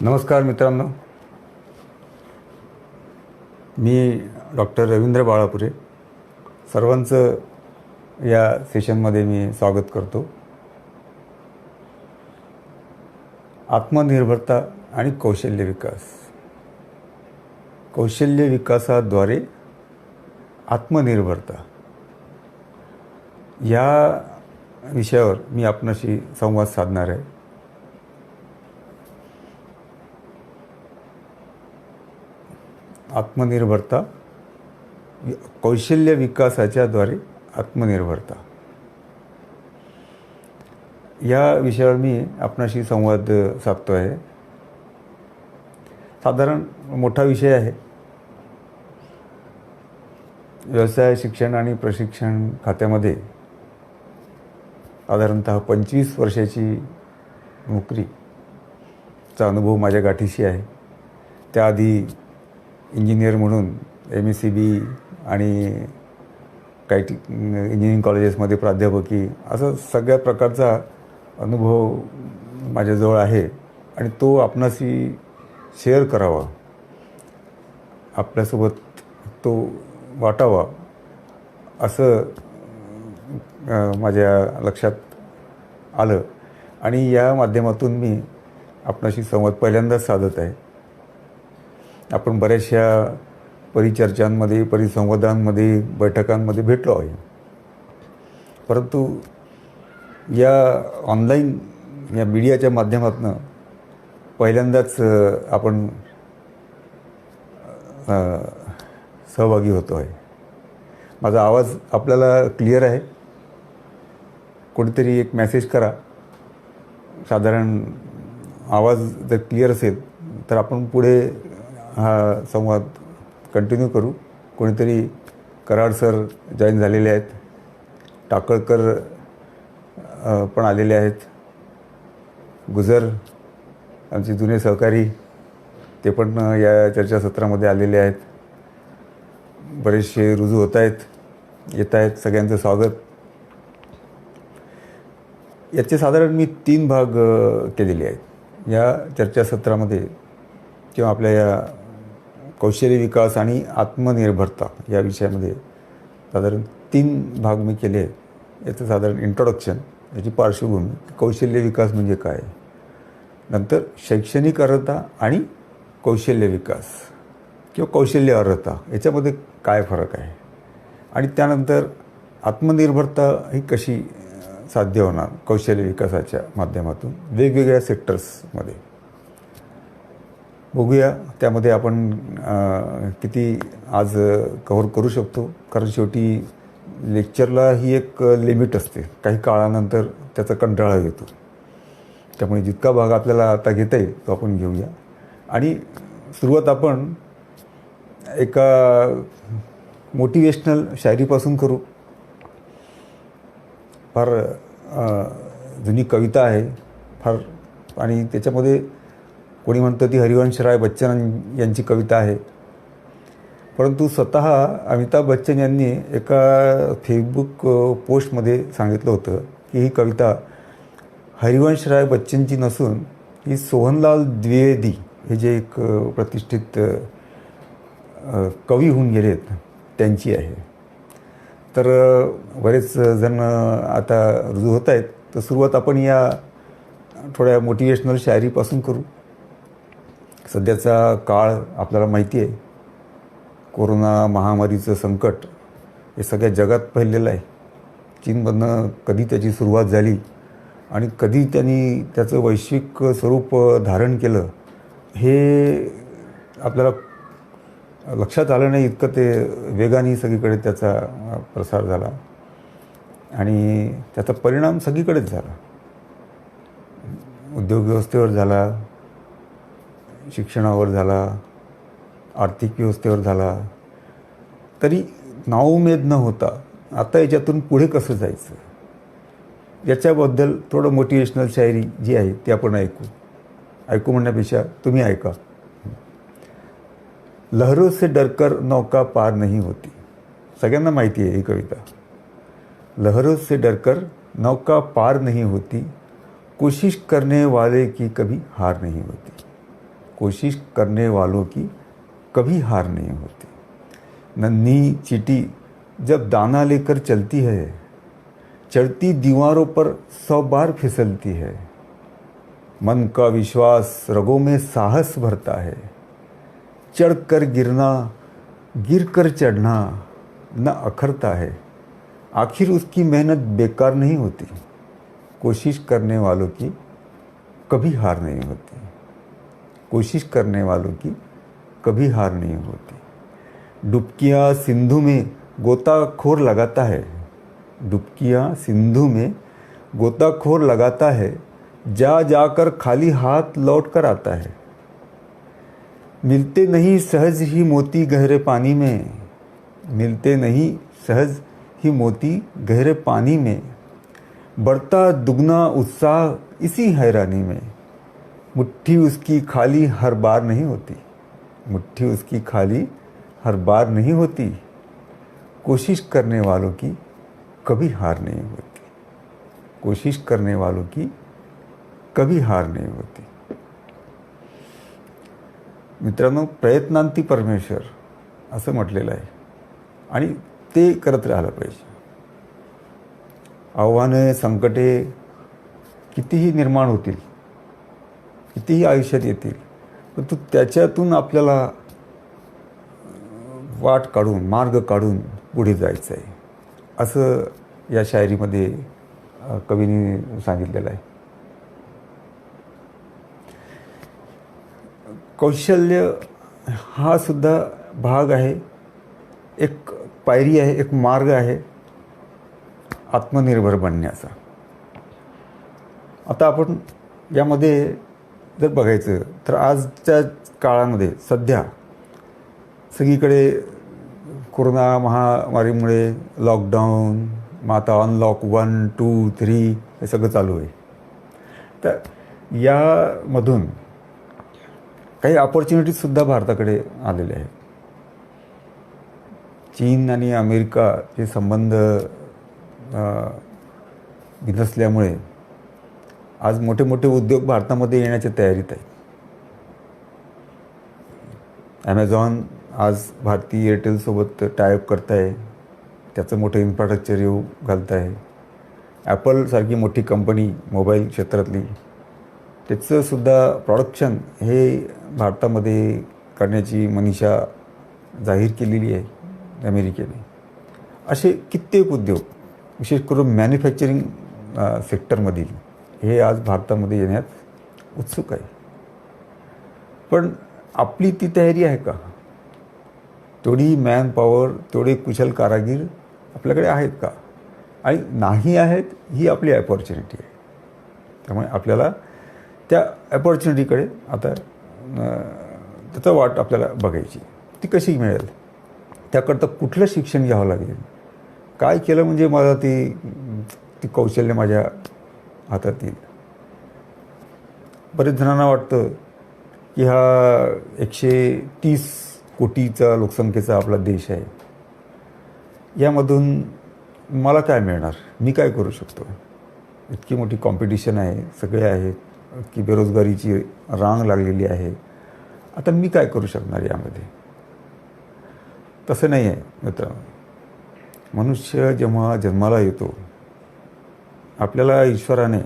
नमस्कार मित्रांनो, मी डॉक्टर रवींद्र बाळापुरे सर्वांचं या सेशनमध्ये मी स्वागत करतो. आत्मनिर्भरता आणि कौशल्य विकास. कौशल्य विकासाद्वारे आत्मनिर्भरता या विषयावर मी आपणाशी संवाद साधणार आहे. आत्मनिर्भरता, कौशल्य विकासाच्याद्वारे आत्मनिर्भरता या विषयावर मी आपणाशी संवाद साधतो आहे. साधारण मोठा विषय आहे. व्यवसाय शिक्षण आणि प्रशिक्षण खात्यामध्ये साधारणतः 25 वर्षाची नोकरीचा अनुभव माझ्या गाठीशी आहे. त्याआधी इंजिनियर म्हणून MSCB आणि काही इंजिनिअरिंग कॉलेजेसमध्ये प्राध्यापकी असं सगळ्या प्रकारचा अनुभव माझ्याजवळ आहे आणि तो आपणाशी शेअर करावा, आपल्यासोबत तो वाटावा असं माझ्या लक्षात आलं आणि या माध्यमातून मी आपणाशी संवाद पहिल्यांदाच साधत आहे. आपण बऱ्याचशा परिचर्चांमध्ये, परिसंवादांमध्ये, बैठकांमध्ये भेटलो आहे, परंतु या ऑनलाईन या मीडियाच्या माध्यमातून पहिल्यांदाच आपण सहभागी होतो आहे. माझा आवाज आपल्याला क्लिअर आहे? कोणीतरी एक मेसेज करा. साधारण आवाज जर क्लिअर असेल तर आपण पुढे हा संवाद कंटिन्यू करू. कोणीतरी कराड सर जॉईन झालेले आहेत, टाकळकर पण आलेले आहेत, गुजर आमचे जुने सहकारी ते पण या चर्चासत्रामध्ये आलेले आहेत. बरेचसे रुजू होत आहेत, येत आहेत. सगळ्यांचं स्वागत. याचे साधारण मी 3 भाग केलेले आहेत या चर्चासत्रामध्ये किंवा आपल्या या कौशल्य विकास आणि आत्मनिर्भरता या विषयामध्ये साधारण 3 भाग मी केले आहेत. याचं साधारण इंट्रोडक्शन, याची पार्श्वभूमी, कौशल्य विकास म्हणजे काय, नंतर शैक्षणिक अर्हता आणि कौशल्य विकास किंवा कौशल्य अर्हता याच्यामध्ये काय फरक आहे, आणि त्यानंतर आत्मनिर्भरता ही कशी साध्य होणार कौशल्य विकासाच्या माध्यमातून वेगवेगळ्या सेक्टर्समध्ये बघूया. त्यामध्ये आपण किती आज कव्हर करू शकतो, कारण शेवटी लेक्चरला ही एक लिमिट असते. काही काळानंतर त्याचा कंटाळा येतो. त्यामुळे जितका भाग आपल्याला आता घेता येईल तो आपण घेऊया. आणि सुरुवात आपण एका मोटिवेशनल शायरीपासून करू. फार जुनी कविता आहे फार, आणि त्याच्यामध्ये कोणी म्हणतं ती हरिवंशराय बच्चन यांची कविता आहे, परंतु स्वतः अमिताभ बच्चन यांनी एका फेसबुक पोस्टमध्ये सांगितलं होतं की ही कविता हरिवंशराय बच्चनची नसून ही सोहनलाल द्विवेदी हे जे एक प्रतिष्ठित कवी होऊन गेलेत त्यांची आहे. तर बरेच जण आता रुजू होत आहेत. तर सुरुवात आपण या थोड्या मोटिवेशनल शायरीपासून करू. सध्याचा काळ आपल्याला माहिती आहे. कोरोना महामारीचं संकट हे सगळ्या जगात फैललेलं आहे. चीनमधनं कधी त्याची सुरुवात झाली आणि कधी त्यांनी त्याचं वैश्विक स्वरूप धारण केलं हे आपल्याला लक्षात आलं नाही, इतकं ते वेगाने सगळीकडे त्याचा प्रसार झाला आणि त्याचा परिणाम सगळीकडेच झाला. उद्योग व्यवस्थेवर झाला, शिक्षणावर झाला, आर्थिक व्यवस्थेवर झाला. तरी नाउमेद न होता आता याच्यातून पुढे कसं जायचं याच्याबद्दल थोडं मोटिवेशनल शायरी जी आहे ती आपण ऐकू म्हणण्यापेक्षा तुम्ही ऐका. लहरों से डरकर नौका पार नहीं होती. सगळ्यांना माहिती आहे ही कविता. लहरों से डरकर नौका पार नहीं होती, कोशिश करने वाले की कभी हार नहीं होती. कोशिश करने वालों की कभी हार नहीं होती। नन्ही चींटी जब दाना लेकर चलती है, चढ़ती दीवारों पर 100 बार फिसलती है। मन का विश्वास रगों में साहस भरता है। चढ़कर गिरना, गिरकर चढ़ना न अखरता है। आखिर उसकी मेहनत बेकार नहीं होती। कोशिश करने वालों की कभी हार नहीं होती। कोशिश करने वालों की कभी हार नहीं होती। डुबकियाँ सिंधु में गोताखोर लगाता है। डुबकियाँ सिंधु में गोताखोर लगाता है। जा जाकर खाली हाथ लौट कर आता है। मिलते नहीं सहज ही मोती गहरे पानी में। मिलते नहीं सहज ही मोती गहरे पानी में। बढ़ता दुगना उत्साह इसी हैरानी में। मुट्ठी उसकी खाली हर बार नहीं होती। मुट्ठी उसकी खाली हर बार नहीं होती। कोशिश करने वालों की कभी हार नहीं होती। कोशिश करने वालों की कभी हार नाही होती। मित्रांनो, प्रयत्नांती परमेश्वर असं म्हटलेलं आहे आणि ते करत राहायला पाहिजे. आव्हाने, संकटे कितीही निर्माण होतील, कितीही आयुष्यात येतील, परंतु त्याच्यातून आपल्याला वाट काढून, मार्ग काढून पुढे जायचं आहे, असं या शायरीमध्ये कवींनी सांगितलेलं आहे. कौशल्य हा सुद्धा भाग आहे, एक पायरी आहे, एक मार्ग आहे आत्मनिर्भर बनण्याचा. आता आपण यामध्ये जर बघायचं तर आजच्या काळामध्ये सध्या सगळीकडे कोरोना महामारीमुळे लॉकडाऊन, मग आता अनलॉक 1, 2, 3 हे सगळं चालू आहे. तर यामधून काही अपॉर्च्युनिटीजसुद्धा भारताकडे आलेले आहेत. चीन आणि अमेरिकाचे संबंध बिनसल्यामुळे आज मोठे मोठे उद्योग भारतामध्ये येण्याच्या तयारीत आहेत. ॲमेझॉन आज भारती एअरटेलसोबत टायअप करत आहे, त्याचं मोठं इन्फ्रास्ट्रक्चर येऊ घालत आहे. ॲपलसारखी मोठी कंपनी मोबाईल क्षेत्रातली, त्याचंसुद्धा प्रोडक्शन हे भारतामध्ये करण्याची मनीषा जाहीर केलेली आहे अमेरिकेने. असे कित्येक उद्योग, विशेष करून मॅन्युफॅक्चरिंग सेक्टरमधील, हे आज भारतामध्ये येण्यास उत्सुक आहे. पण आपली ती तयारी आहे का? तेवढी मॅन पॉवर, तेवढे कुशल कारागीर आपल्याकडे आहेत का? आणि नाही आहेत, ही आपली अपॉर्च्युनिटी आहे. त्यामुळे आपल्याला त्या अपॉर्च्युनिटीकडे आता त्याचा वाट आपल्याला बघायची. ती कशी मिळेल, त्याकरता कुठलं शिक्षण घ्यावं लागेल, काय केलं म्हणजे मला ती कौशल्य माझ्या हातात येईल. बरेच जणांना वाटतं की हा 130 कोटीचा लोकसंख्येचा आपला देश आहे, यामधून मला काय मिळणार, मी काय करू शकतो. इतकी मोठी कॉम्पिटिशन आहे, सगळे आहेत, की बेरोजगारीची रांग लागलेली आहे. आता मी काय करू शकणार यामध्ये? तसं नाही आहे मित्रांनो. मनुष्य जेव्हा जन्माला येतो, आपल्याला ईश्वराने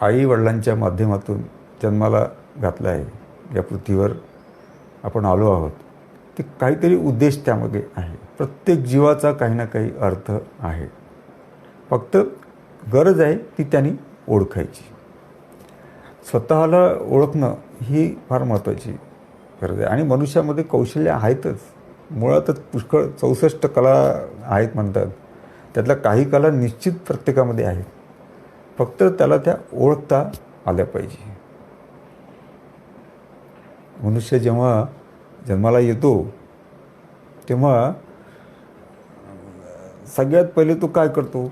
आई वडिलांच्या माध्यमातून जन्माला घातलं आहे. या पृथ्वीवर आपण आलो आहोत, ते काहीतरी उद्देश त्यामध्ये आहे. प्रत्येक जीवाचा काही ना काही अर्थ आहे. फक्त गरज आहे ती त्यांनी ओळखायची. स्वतःला ओळखणं ही फार महत्त्वाची गरज आहे. आणि मनुष्यामध्ये कौशल्य आहेतच. मुळातच पुष्कळ 64 कला आहेत म्हणतात. त्यातल्या काही कला निश्चित प्रत्येकामध्ये आहेत. फक्त त्याला त्या ओळखता आल्या पाहिजे. मनुष्य जेव्हा जन्माला येतो तेव्हा सगळ्यात पहिले तो काय करतो?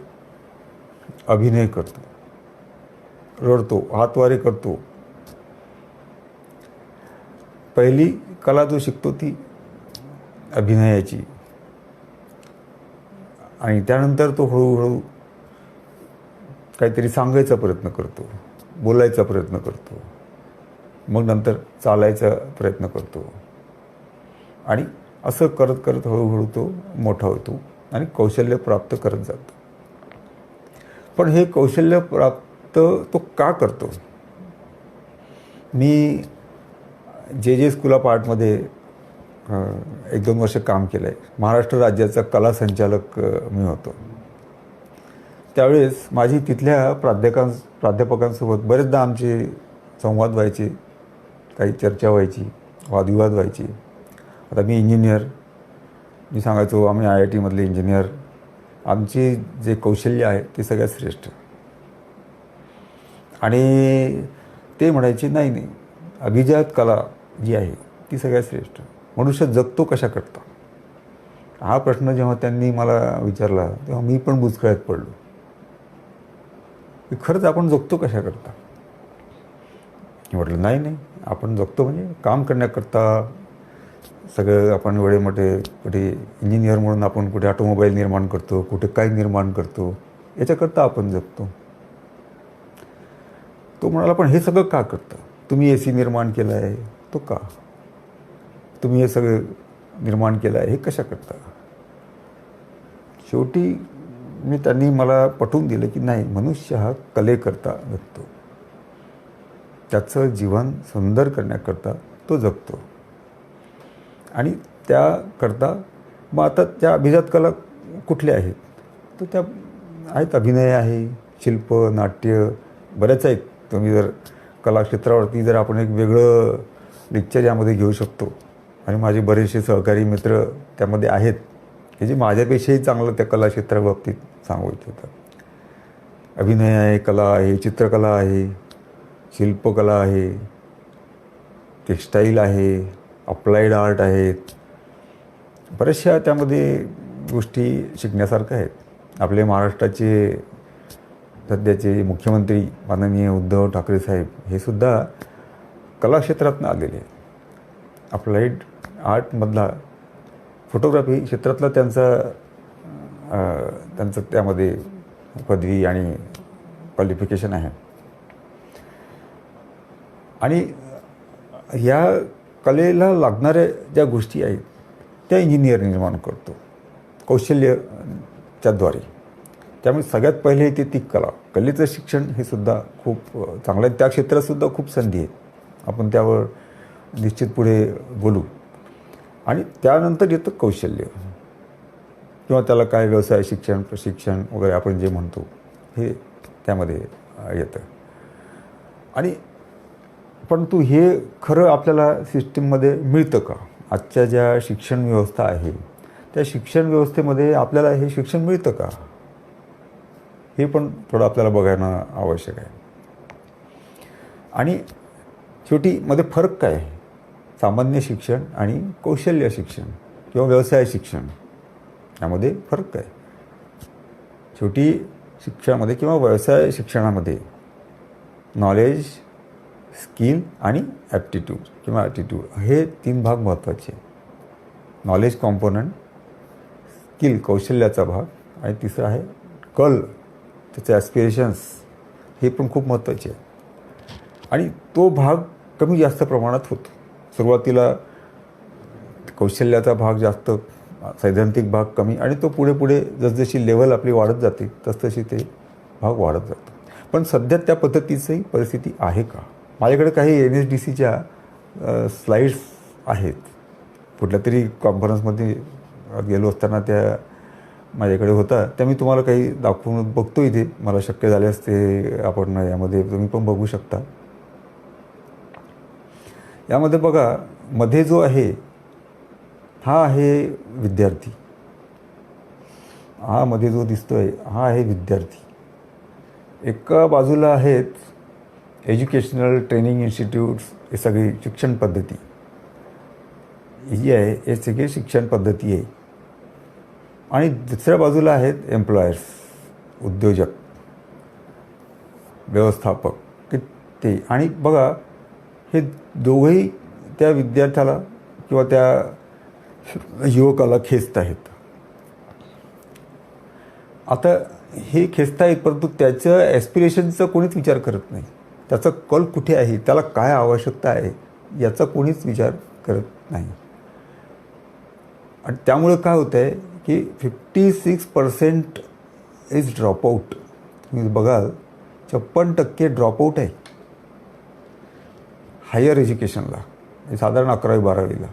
अभिनय करतो, रडतो, हातवारे करतो. पहिली कला जो शिकतो ती अभिनयाची. आणि त्यानंतर तो हळूहळू काहीतरी सांगायचा प्रयत्न करतो, बोलायचा प्रयत्न करतो. मग नंतर चालायचा प्रयत्न करतो आणि असं करत करत हळूहळू तो मोठा होतो आणि कौशल्य प्राप्त करत जातो. पण हे कौशल्य प्राप्त तो का करतो? मी जे स्कूल ऑफ आर्टमध्ये 1-2 वर्ष काम केलं आहे. महाराष्ट्र राज्याचा कला संचालक मी होतो. त्यावेळेस माझी तिथल्या प्राध्यापकांसोबत बरेचदा आमचे संवाद व्हायचे, काही चर्चा व्हायची, वादविवाद व्हायची. आता मी इंजिनियर, मी सांगायचो आम्ही IIT-मधले इंजिनियर, आमचे जे कौशल्य आहे ते सगळ्यात श्रेष्ठ. आणि ते म्हणायचे नाही, अभिजात कला जी आहे ती सगळ्यात श्रेष्ठ. मनुष्य जगतो कशा करता? हा प्रश्न जेव्हा त्यांनी मला विचारला तेव्हा मी पण बुचकळ्यात पडलो की खरंच आपण जगतो कशा करता? म्हटलं नाही, आपण जगतो म्हणजे काम करण्याकरता. सगळं आपण वेळेमध्ये कुठे इंजिनियर म्हणून आपण कुठे ऑटोमोबाईल निर्माण करतो, कुठे काय निर्माण करतो, याच्याकरता आपण जगतो. तो म्हणाला पण हे सगळं का करता? तुम्ही AC निर्माण केला आहे तो का? तुम्ही हे सगळं निर्माण केलं आहे हे कशा करता? शेवटी त्यांनी मला पटवून दिलं की नाही, मनुष्य हा कलेकरता जगतो, त्याचं जीवन सुंदर करण्याकरता तो जगतो. आणि त्याकरता मग आता त्या अभिजात कला कुठल्या आहेत? तर त्या आहेत, अभिनय आहे, शिल्प, नाट्य, बऱ्याच आहेत. तुम्ही जर कलाक्षेत्रावरती जर आपण एक वेगळं लेक्चर यामध्ये घेऊ शकतो. आणि माझे बरेचसे सहकारी मित्र त्यामध्ये आहेत की जे माझ्यापेक्षाही चांगलं त्या कलाक्षेत्राबाबतीत सांगू इच्छितात. अभिनय आहे, कला आहे, चित्रकला आहे, शिल्पकला आहे, टेक्स्टाईल आहे, अप्लाइड आर्ट आहेत. बऱ्याचशा त्यामध्ये गोष्टी शिकण्यासारख्या आहेत. आपले महाराष्ट्राचे सध्याचे मुख्यमंत्री माननीय उद्धव ठाकरे साहेब हे सुद्धा कलाक्षेत्रातून आलेले आहेत. अप्लाइड आर्टमधला फोटोग्राफी क्षेत्रातला त्यांचं त्यामध्ये पदवी आणि क्वालिफिकेशन आहे. आणि या कलेला लागणाऱ्या ज्या गोष्टी आहेत त्या इंजिनियर निर्माण करतो कौशल्याच्याद्वारे. त्यामुळे सगळ्यात पहिले येते ती कलेचं शिक्षण हे सुद्धा खूप चांगलं आहे. त्या क्षेत्रातसुद्धा खूप संधी आहेत, आपण त्यावर निश्चित पुढे बोलू. आणि त्यानंतर येतं कौशल्य किंवा त्याला काय व्यवसाय शिक्षण, प्रशिक्षण वगैरे आपण जे म्हणतो हे त्यामध्ये येतं. आणि परंतु हे खरं आपल्याला सिस्टीममध्ये मिळतं का? आजच्या ज्या शिक्षण व्यवस्था आहे त्या शिक्षण व्यवस्थेमध्ये आपल्याला हे शिक्षण मिळतं का? हे पण थोडं आपल्याला बघणं आवश्यक आहे. आणि शेवटी मध्ये फरक काय आहे? सामान्य शिक्षण आणि कौशल्य शिक्षण किंवा व्यवसाय शिक्षण यामध्ये फरक काय? शेवटी शिक्षणामध्ये किंवा व्यवसाय शिक्षणामध्ये नॉलेज, स्किल आणि ॲप्टिट्यूड किंवा ॲटिट्यूड हे 3 भाग महत्त्वाचे. नॉलेज कॉम्पोनंट, स्किल कौशल्याचा भाग आणि तिसरा आहे कल, त्याचे ॲस्पिरेशन्स हे पण खूप महत्त्वाचे आहे. आणि तो भाग कमी जास्त प्रमाणात होतो. सुरुवातीला कौशल्याचा भाग जास्त, सैद्धांतिक भाग कमी, आणि तो पुढे पुढे जसजशी लेवल आपली वाढत जाते तसतशी ते भाग वाढत जातो. पण सध्या त्या पद्धतीची परिस्थिती आहे का? माझ्याकडे काही NSDCच्या स्लाईड्स आहेत. कुठल्या तरी कॉन्फरन्समध्ये गेलो असताना त्या माझ्याकडे होता, त्या मी तुम्हाला काही दाखवून बघतो इथे. मला शक्य झाल्यास ते आपण यामध्ये तुम्ही पण बघू शकता. यामध्ये बघा, मध्ये जो आहे हा आहे विद्यार्थी, हा मध्ये जो दिसतोय हा आहे विद्यार्थी. एका बाजूला आहेत एज्युकेशनल ट्रेनिंग इन्स्टिट्यूट्स, हे सगळी शिक्षण पद्धती ही जी आहे हे सगळी शिक्षण पद्धती आहे. आणि दुसऱ्या बाजूला आहेत एम्प्लॉयर्स, उद्योजक, व्यवस्थापक की ते. आणि बघा, हे दोघंही त्या विद्यार्थ्याला किंवा त्या युवकाला खेचत आहेत. आता हे खेचत आहेत, परंतु त्याचं ॲस्पिरेशनचा कोणीच विचार करत नाही. त्याचा कल कुठे आहे, त्याला काय आवश्यकता आहे याचा कोणीच विचार करत नाही. आणि त्यामुळे काय होतं आहे की 56% इज ड्रॉपआउट. तुम्ही बघाल 56% ड्रॉपआउट आहे हायर एज्युकेशनला, साधारण 11वी-12वीला.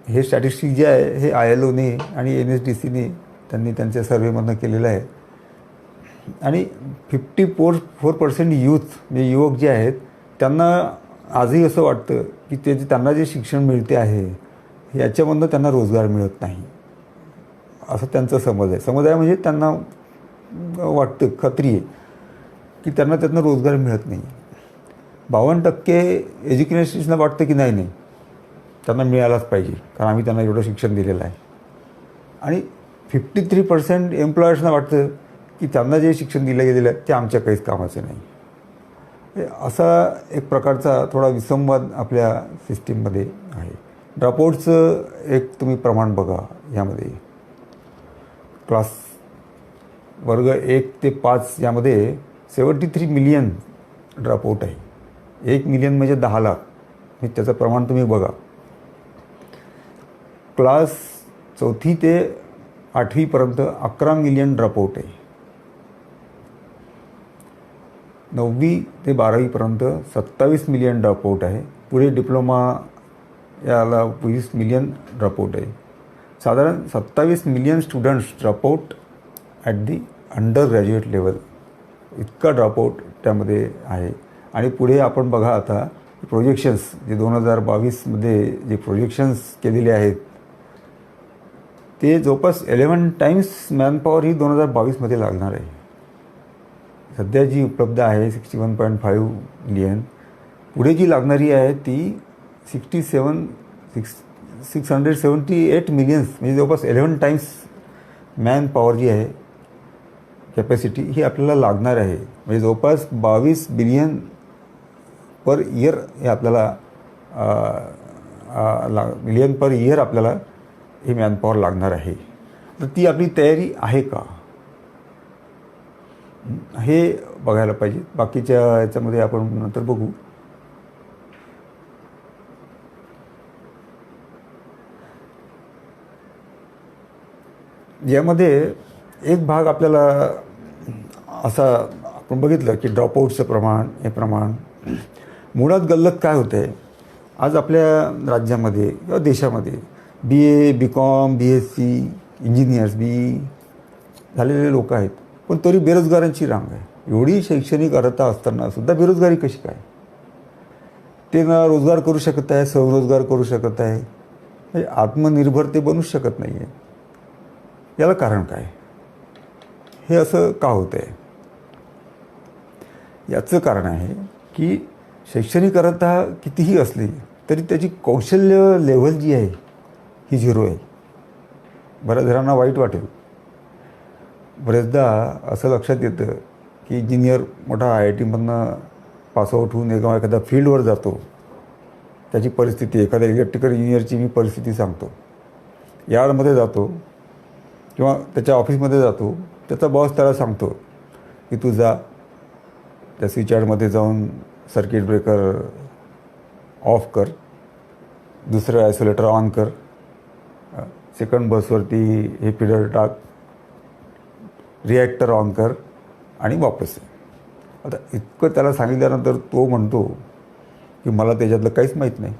हे स्टॅटिस्टिक जे आहे हे ILOने आणि NSDCने त्यांनी त्यांच्या सर्व्हेमधनं केलेलं आहे. आणि 54% यूथ म्हणजे युवक जे आहेत त्यांना आजही असं वाटतं की त्यांना जे शिक्षण मिळते आहे याच्यामधनं त्यांना रोजगार मिळत नाही, असं त्यांचा समज आहे. समज आहे म्हणजे त्यांना वाटतं, खात्री आहे की त्यांना त्यातनं रोजगार मिळत नाही. 52% एज्युकेशनला वाटतं की नाही त्यांना मिळालाच पाहिजे, कारण आम्ही त्यांना एवढं शिक्षण दिलेलं आहे. आणि 53% एम्प्लॉयर्सना वाटतं की त्यांना जे शिक्षण दिलं गेलेलं आहे ते आमच्या काहीच कामाचं नाही. असा एक प्रकारचा थोडा विसंवाद आपल्या सिस्टीममध्ये आहे. ड्रॉपआउटचं एक तुम्ही प्रमाण बघा. यामध्ये क्लास वर्ग 1 ते 5 यामध्ये 73 मिलियन ड्रॉपआउट आहे. 1 मिलियन म्हणजे 10 लाख. हे त्याचं प्रमाण तुम्ही बघा. क्लास 4थी ते 8वीपर्यंत 11 मिलियन ड्रॉपआउट आहे. 9वी ते 12वीपर्यंत 27 मिलियन ड्रॉपआउट आहे. पुढे डिप्लोमा याला 20 मिलियन ड्रॉपआउट आहे. साधारण 27 million students dropout at the under graduate level, इतका ड्रॉपआउट त्यामध्ये आहे. आणि पुढे आपण बघा आता प्रोजेक्शन्स जे 2022मध्ये जे प्रोजेक्शन्स केलेले आहेत ते जवळपास 11 टाइम्स मॅनपॉवर ही 2022मध्ये लागणार आहे. सध्या जी उपलब्ध आहे 61.5 मिलियन, पुढे जी लागणारी आहे ती 678 मिलियन्स, म्हणजे जवळपास 11 टाइम्स मॅनपॉवर जी आहे कॅपॅसिटी ही आपल्याला लागणार आहे. म्हणजे जवळपास 22 बिलियन पर इयर हे आपल्याला मिलियन पर इयर आपल्याला ही मॅनपॉवर लागणार आहे. तर ती आपली तयारी आहे का हे बघायला पाहिजे. बाकीच्या याच्यामध्ये आपण नंतर बघू. यामध्ये एक भाग आपल्याला असा आपण बघितलं की ड्रॉपआउटचं प्रमाण, हे प्रमाण मुळात गल्लत काय होतं आहे आज आपल्या राज्यामध्ये किंवा देशामध्ये BA, BCom, BSc, engineers, BE झालेले लोक आहेत, पण तरी बेरोजगारांची रांग आहे. एवढी शैक्षणिक अर्हता असताना सुद्धा बेरोजगारी कशी काय? ते ना रोजगार करू शकत आहे, स्वरोजगार करू शकत आहे, म्हणजे आत्मनिर्भर ते बनूच शकत नाही आहे. याला कारण काय? हे असं का होतं आहे? याचं कारण आहे की शैक्षणिक अर्हता कितीही असली तरी त्याची कौशल्य लेव्हल जी आहे ही 0 आहे. बऱ्याच जणांना वाईट वाटेल. बरेचदा असं लक्षात येतं की इंजिनियर मोठा IITमधनं पासआउट होऊन एखाद्या फील्डवर जातो, त्याची परिस्थिती, एखाद्या इलेक्ट्रिकल इंजिनियरची मी परिस्थिती सांगतो, यार्डमध्ये जातो किंवा त्याच्या ऑफिसमध्ये जातो, त्याचा बॉस त्याला सांगतो की तू जा त्या स्विच यार्डमध्ये जाऊन सर्किट ब्रेकर ऑफ कर, दुसरं आयसोलेटर ऑन कर, सेकंड बसवरती हे फिडर टाक, रिॲक्टर ऑन कर आणि वापस ये. आता इतकं त्याला सांगितल्यानंतर तो म्हणतो की मला त्याच्यातलं काहीच माहीत नाही.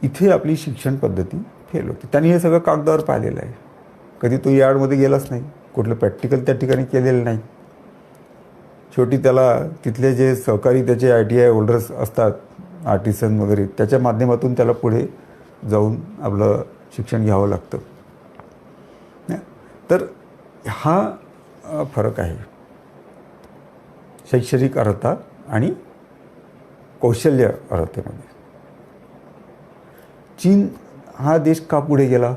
इथे आपली शिक्षण पद्धती फेल होते. त्यांनी हे सगळं कागदावर पाहिलेलं आहे. कधी तो यार्डमध्ये गेलाच नाही, कुठलं प्रॅक्टिकल त्या ठिकाणी केलेलं नाही. शेवटी त्याला तिथले जे सहकारी त्याचे ITI होल्डर्स असतात, आर्टिसन वगैरे, त्याच्या माध्यमातून त्याला पुढे जाऊन आपलं शिक्षण घ्यावं लागतं. तर हा फरक आहे शैक्षणिक अर्हता आणि कौशल्य अर्हतेमध्ये. चीन हा देश का पुढे गेला?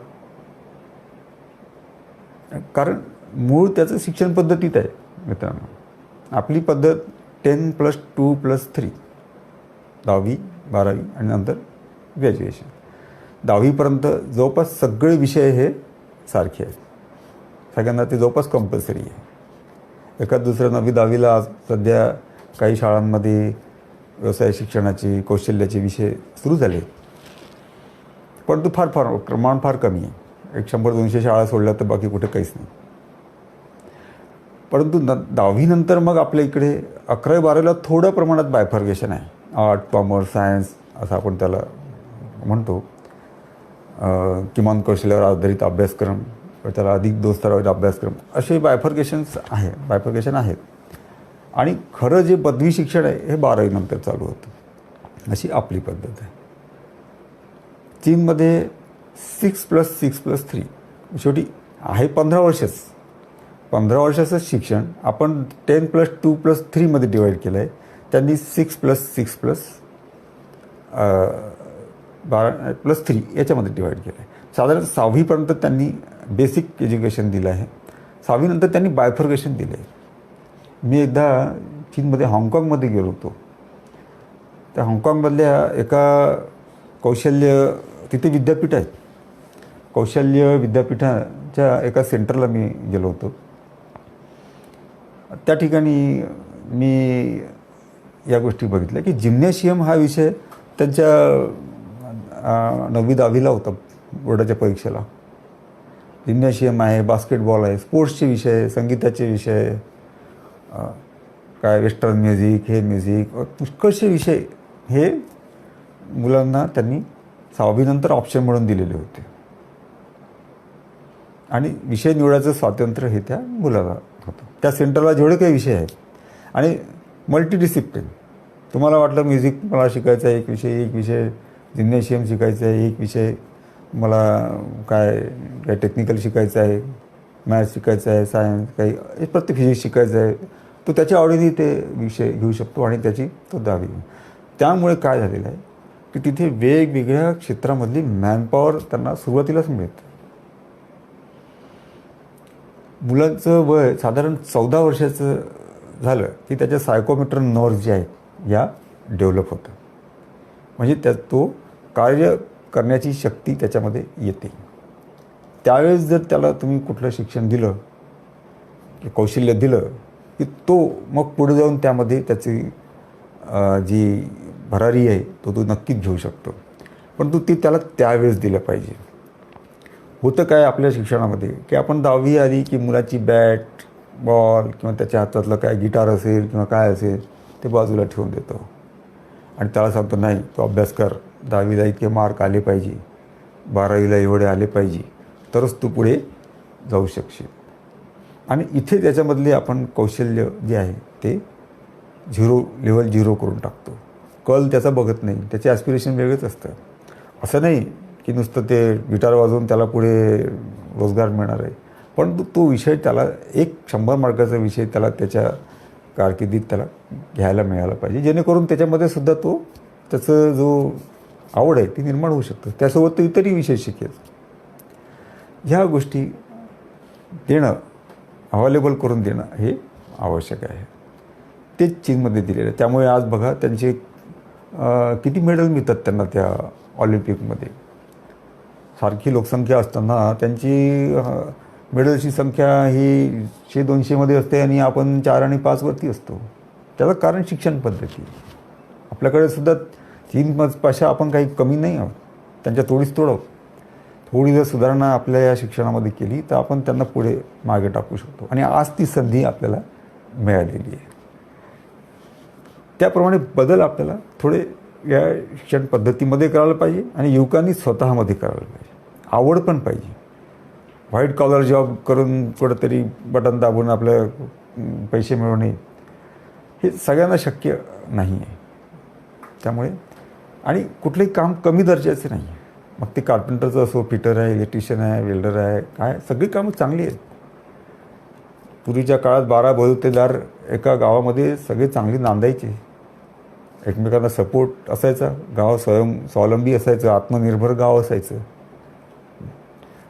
कारण मूळ त्याचं शिक्षण पद्धतीत आहे मित्रांनो. आपली पद्धत 10+2+3, 10वी 12वी आणि नंतर ग्रॅज्युएशन. 10वीपर्यंत जवळपास सगळे विषय हे सारखे आहेत, सगळ्यांना ते जवळपास कंपल्सरी आहे. एखाद दुसरं 9वी-10वीला सध्या काही शाळांमध्ये व्यवसाय शिक्षणाचे, कौशल्याचे विषय सुरू झाले. परंतु फार प्रमाण फार कमी आहे. 100-200 शाळा सोडल्या तर बाकी कुठे काहीच नाही. परंतु 10वी नंतर मग आपल्या इकडे 11वी-12वीला थोड्या प्रमाणात बायफर्गेशन आहे. आर्ट, कॉमर्स, सायन्स असं आपण त्याला म्हणतो. किमान कौशल्यावर आधारित अभ्यासक्रम, त्याला अधिक 2 स्तरावर अभ्यासक्रम, असे बायफर्गेशन आहेत. आणि खरं जे पदवी शिक्षण आहे हे 12वी नंतर चालू होतं. अशी आपली पद्धत आहे. चीनमध्ये 6+6+3 शेवटी आहे 15 वर्षच. 15 वर्षाचं शिक्षण आपण 10+2+3 मध्ये डिवाईड केलं आहे. त्यांनी 6+6+3 याच्यामध्ये डिवाईड केलं आहे. साधारण 6वीपर्यंत त्यांनी बेसिक एज्युकेशन दिलं आहे. 6वी नंतर त्यांनी बायफर्गेशन दिलं आहे. मी एकदा चीनमध्ये हाँगकाँगमध्ये गेलो होतो. त्या हाँगकाँगमधल्या एका कौशल्य तिथे विद्यापीठ आहेत. कौशल्य विद्यापीठाच्या एका सेंटरला मी गेलो होतो. त्या ठिकाणी मी या गोष्टी बघितल्या की जिम्नॅशियम हा विषय त्यांच्या 9वी-10वीला होता बोर्डाच्या परीक्षेला. जिम्नॅशियम आहे, बास्केटबॉल आहे, स्पोर्ट्सचे विषय, संगीताचे विषय, काय वेस्टर्न म्युझिक, हे म्युझिक, पुष्कळसे विषय हे मुलांना त्यांनी 6वी नंतर ऑप्शन म्हणून दिलेले होते. आणि विषय निवडायचं स्वातंत्र्य हे त्या मुलाला होतं. त्या सेंटरला जेवढे काही विषय आहेत आणि मल्टीडिसिप्लिन, तुम्हाला वाटलं म्युझिक मला शिकायचं आहे एक विषय जिम्नॅशियम शिकायचं आहे, एक विषय मला काय टेक्निकल शिकायचं आहे, मॅथ्स शिकायचं आहे, सायन्स काही प्रत्येक फिजिक्स शिकायचं आहे, तो त्याच्या आवडीने ते विषय घेऊ शकतो आणि त्याची तो 10वी. त्यामुळे काय झालेलं आहे की तिथे वेगवेगळ्या क्षेत्रामधली मॅनपॉवर त्यांना सुरुवातीलाच मिळते. मुलांचं वय साधारण 14 वर्षाचं झालं की त्याच्या सायकोमेट्र नर्व्ह जे आहेत या डेव्हलप होतं. म्हणजे तो कार्य करण्याची शक्ती त्याच्यामध्ये येते. त्यावेळेस जर त्याला तुम्ही कुठलं शिक्षण दिलं, कौशल्य दिलं की तो मग पुढे जाऊन त्यामध्ये त्याची जी भरारी आहे तो नक्कीच घेऊ शकतो. परंतु ती त्याला त्यावेळेस दिलं पाहिजे. होतं काय आपल्या शिक्षणामध्ये की आपण 10वी आली की मुलाची बॅट, बॉल किंवा त्याच्या हातातलं काय गिटार असेल किंवा काय असेल ते बाजूला ठेवून देतो आणि त्याला सांगतो नाही तो अभ्यास कर, 10वीला इतके मार्क आले पाहिजे, 12वीला एवढे आले पाहिजे, तरच तू पुढे जाऊ शकशील. आणि इथे त्याच्यामधले आपण कौशल्य जे आहे ते लेवल 0 करून टाकतो. कल त्याचा बघत नाही, त्याचे ॲस्पिरेशन वेगळंच असतं. असं नाही की नुसतं ते गिटार वाजवून त्याला पुढे रोजगार मिळणार आहे. पण तो विषय त्याला 100 मार्काचा विषय त्याला त्याच्या कारकिर्दीत त्याला घ्यायला मिळाला पाहिजे, जेणेकरून त्याच्यामध्ये सुद्धा तो त्याचं जो आवड आहे ती निर्माण होऊ शकतं. त्यासोबत तो इतरही विषय शिकेल. ह्या गोष्टी देणं, अवेलेबल करून देणं हे आवश्यक आहे. तेच चीनमध्ये दिलेलं आहे. त्यामुळे आज बघा त्यांचे किती मेडल मिळतात त्यांना त्या ऑलिम्पिकमध्ये. सारखी लोकसंख्या असताना त्यांची मेडलची संख्या ही 100-200 असते आणि आपण 4 आणि 5 वरती असतो. त्याचं कारण शिक्षण पद्धती. आपल्याकडे सुद्धा 3 भाषा आपण काही कमी नाही आहोत, त्यांच्या थोडीच आहोत. थोडी जर सुधारणा आपल्या या शिक्षणामध्ये केली तर आपण त्यांना पुढे मागे टाकू शकतो. आणि आज ती संधी आपल्याला मिळालेली आहे. त्याप्रमाणे बदल आपल्याला थोडे या शिक्षण पद्धतीमध्ये करायला पाहिजे आणि युवकांनी स्वतःमध्ये करायला पाहिजे. आवड पण पाहिजे. व्हाईट कॉलर जॉब करून कुठंतरी बटन दाबून आपलं पैसे मिळवणे हे सगळ्यांना शक्य नाही आहे. त्यामुळे आणि कुठलंही काम कमी दर्जाचं नाही आहे. मग ते कार्पेंटरचं असो, फिटर आहे, इलेक्ट्रिशियन आहे, वेल्डर आहे, काय सगळी कामं चांगली आहेत. पूर्वीच्या काळात 12 बलुतेदार एका गावामध्ये सगळे चांगली नांदायचे, एकमेकांना सपोर्ट असायचा, गाव स्वावलंबी असायचं, आत्मनिर्भर गाव असायचं.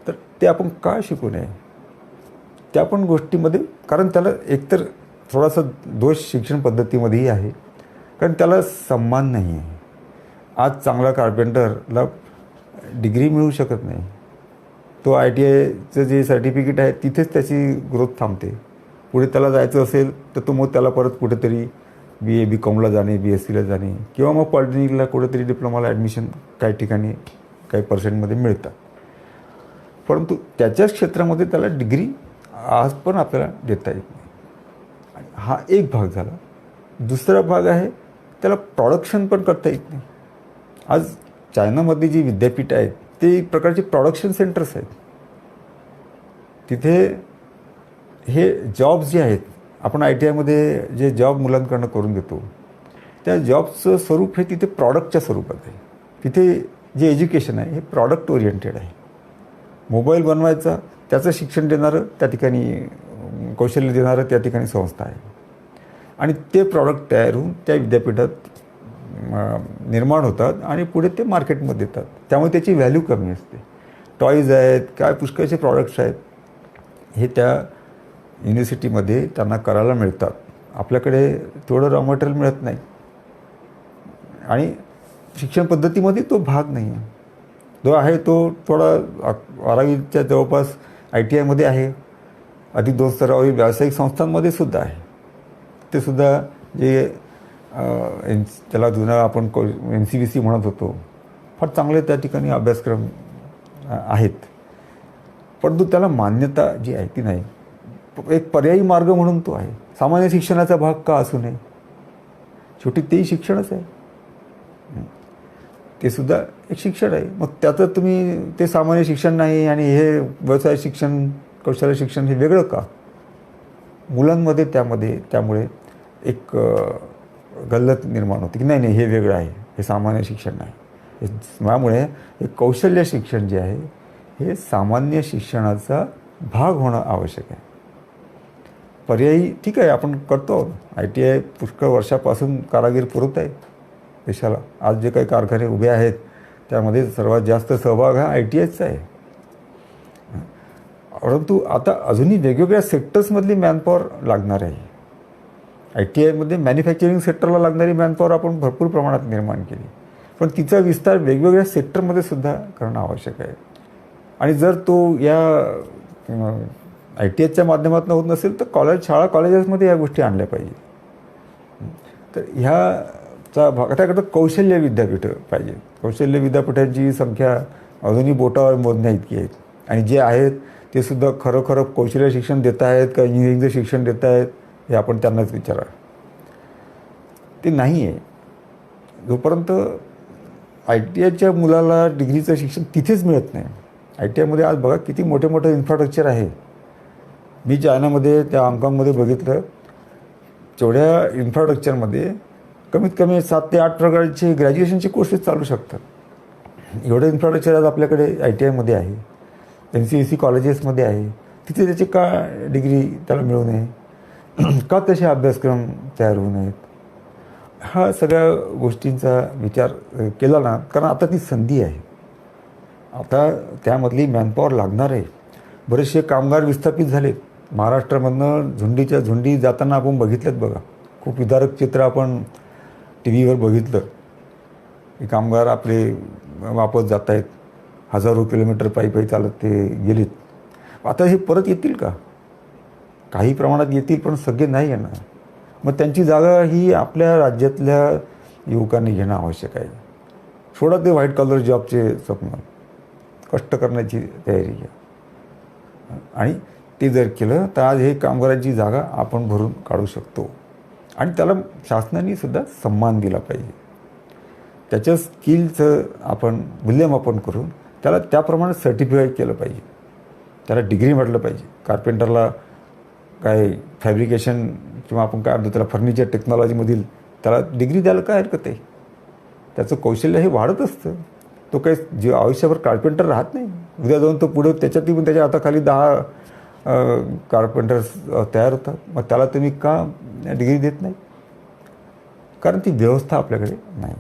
तर ते आपण का शिकू नये त्या पण गोष्टीमध्ये. कारण त्याला एकतर थोडासा दोष शिक्षण पद्धतीमध्येही आहे, कारण त्याला सन्मान नाही आहे. आज चांगला कार्पेंटरला डिग्री मिळू शकत नाही. तो ITIचं जे सर्टिफिकेट आहे तिथेच त्याची ग्रोथ थांबते. पुढे त्याला जायचं असेल तर तो मग त्याला परत कुठेतरी BA-BComला जाणे, BScला जाणे किंवा मग पॉलिटेक्निकला कुठेतरी डिप्लोमाला ॲडमिशन काही ठिकाणी काही पर्सेंटमध्ये मिळतात. परंतु त्याच्याच क्षेत्रामध्ये त्याला डिग्री आज पण आपल्याला देता येत नाही. आणि हा एक भाग झाला. दुसरा भाग आहे त्याला प्रॉडक्शन पण करता येत नाही. आज चायनामध्ये जी विद्यापीठ आहेत ते एक प्रकारचे प्रॉडक्शन सेंटर्स आहेत. तिथे हे जॉब्स जे आहेत, आपण ITIमध्ये जे जॉब मुलांकडनं करून देतो त्या जॉबचं स्वरूप हे तिथे प्रॉडक्टच्या स्वरूपात आहे. तिथे जे एज्युकेशन आहे हे प्रॉडक्ट ओरिएंटेड आहे. मोबाईल बनवायचा त्याचं शिक्षण देणारं त्या ठिकाणी, कौशल्य देणारं त्या ठिकाणी संस्था आहे. आणि ते प्रॉडक्ट तयार होऊन त्या विद्यापीठात निर्माण होतात आणि पुढे ते मार्केटमध्ये येतात. त्यामुळे त्याची व्हॅल्यू कमी असते. टॉईज आहेत, काय पुष्कळचे प्रॉडक्ट्स आहेत, हे त्या युनिव्हर्सिटीमध्ये त्यांना करायला मिळतात. आपल्याकडे थोडं रॉ मटेरियल मिळत नाही आणि शिक्षण पद्धतीमध्ये तो भाग नाही आहे. जो आहे तो थोडा 12वीच्या जवळपास ITIमध्ये आहे. अधिक 2 स्तरावरील व्यावसायिक संस्थांमध्ये सुद्धा आहे. ते सुद्धा जे त्याला जुना आपण NCVC म्हणत होतो, फार चांगले त्या ठिकाणी अभ्यासक्रम आहेत. परंतु त्याला मान्यता जी आहे ती नाही. एक पर्यायी मार्ग म्हणून तो आहे. सामान्य शिक्षणाचा भाग का असू नये? शेवटी तेही शिक्षणच आहे. ते सुद्धा एक शिक्षण आहे. मग त्याचं तुम्ही ते सामान्य शिक्षण नाही आणि हे व्यवसाय शिक्षण, कौशल्य शिक्षण हे वेगळं का? मुलांमध्ये त्यामुळे एक गल्लत निर्माण होते की नाही हे वेगळं आहे, हे सामान्य शिक्षण नाही. त्यामुळे हे कौशल्य शिक्षण जे आहे हे सामान्य शिक्षणाचा भाग होणं आवश्यक आहे. पर्यायी ठीक आहे, आपण करतो. ITI पुष्कळ वर्षापासून कारागीर पुरवत आहे देशाला. आज जे काही कारखाने उभे आहेत त्यामध्ये सर्वात जास्त सहभाग हा ITIचा आहे. परंतु आता अजूनही वेगवेगळ्या सेक्टर्समधली मॅनपॉवर लागणार आहे. ITIमध्ये मॅन्युफॅक्चरिंग सेक्टरला लागणारी मॅनपॉवर आपण भरपूर प्रमाणात निर्माण केली, पण तिचा विस्तार वेगवेगळ्या सेक्टरमध्ये सुद्धा करणं आवश्यक आहे. आणि जर तो या ITIच्या माध्यमातून होत नसेल तर शाळा कॉलेजेसमध्ये या गोष्टी आणल्या पाहिजे. तर ह्याचा भाग त्याकडं कौशल्य विद्यापीठं पाहिजे. कौशल्य विद्यापीठांची संख्या अजूनही बोटावर मोजण्या इतकी आहेत. आणि जे आहेत ते सुद्धा खरोखर कौशल्य शिक्षण देत आहेत का इंजिनिअरिंगचं शिक्षण देत आहेत हे आपण त्यांनाच विचारा. ते नाही आहे. जोपर्यंत ITIच्या मुलाला डिग्रीचं शिक्षण तिथेच मिळत नाही. ITIमध्ये आज बघा किती मोठे मोठे इन्फ्रास्ट्रक्चर आहे. मी चायनामध्ये त्या हाँगकाँगमध्ये बघितलं, तेवढ्या इन्फ्रास्ट्रक्चरमध्ये कमीत कमी 7 ते 8 प्रकारचे ग्रॅज्युएशनचे कोर्सेस चालू शकतात. एवढं इन्फ्रास्ट्रक्चर आज आपल्याकडे ITIमध्ये आहे, NCVC कॉलेजेसमध्ये आहे. तिथे त्याची का डिग्री त्याला मिळू नये? का तसे अभ्यासक्रम तयार होऊ नयेत? हा सगळ्या गोष्टींचा विचार केला ना, कारण आता ती संधी आहे. आता त्यामधली मॅनपॉवर लागणार आहे. बरेचसे कामगार विस्थापित झालेत. महाराष्ट्रामधनं झुंडीच्या झुंडी जाताना आपण बघितलेत बघा. खूप विदारक चित्र आपण TV वर बघितलं. हे कामगार आपले वापस जात आहेत. हजारो किलोमीटर पायी चालत ते गेलेत. आता हे परत येतील का? काही प्रमाणात येतील, पण सगळे नाही येणार. मग त्यांची जागा ही आपल्या राज्यातल्या युवकांनी घेणं आवश्यक आहे. सोडा ते व्हाईट कॉलर जॉबचे स्वप्न, कष्ट करण्याची तयारी घ्या. आणि ते जर केलं तर आज हे कामगारांची जागा आपण भरून काढू शकतो. आणि त्याला शासनाने सुद्धा सन्मान दिला पाहिजे. त्याच्या स्किलचं आपण मूल्यमापन करून त्याला त्याप्रमाणे सर्टिफाय केलं पाहिजे. त्याला डिग्री म्हटलं पाहिजे. कार्पेंटरला काय फॅब्रिकेशन किंवा आपण काय म्हणतो त्याला फर्निचर टेक्नॉलॉजीमधील त्याला डिग्री द्यायला काय हरकत आहे? त्याचं कौशल्य हे वाढत असतं. तो काही जे आयुष्यभर कार्पेंटर राहत नाही. उद्या जाऊन तो पुढे त्याच्यातही पण त्याच्या हाताखाली 10 कार्पेंटर्स तयार होतात. मग त्याला तुम्ही का डिग्री देत नाही? कारण ती व्यवस्था आपल्याकडे नाही.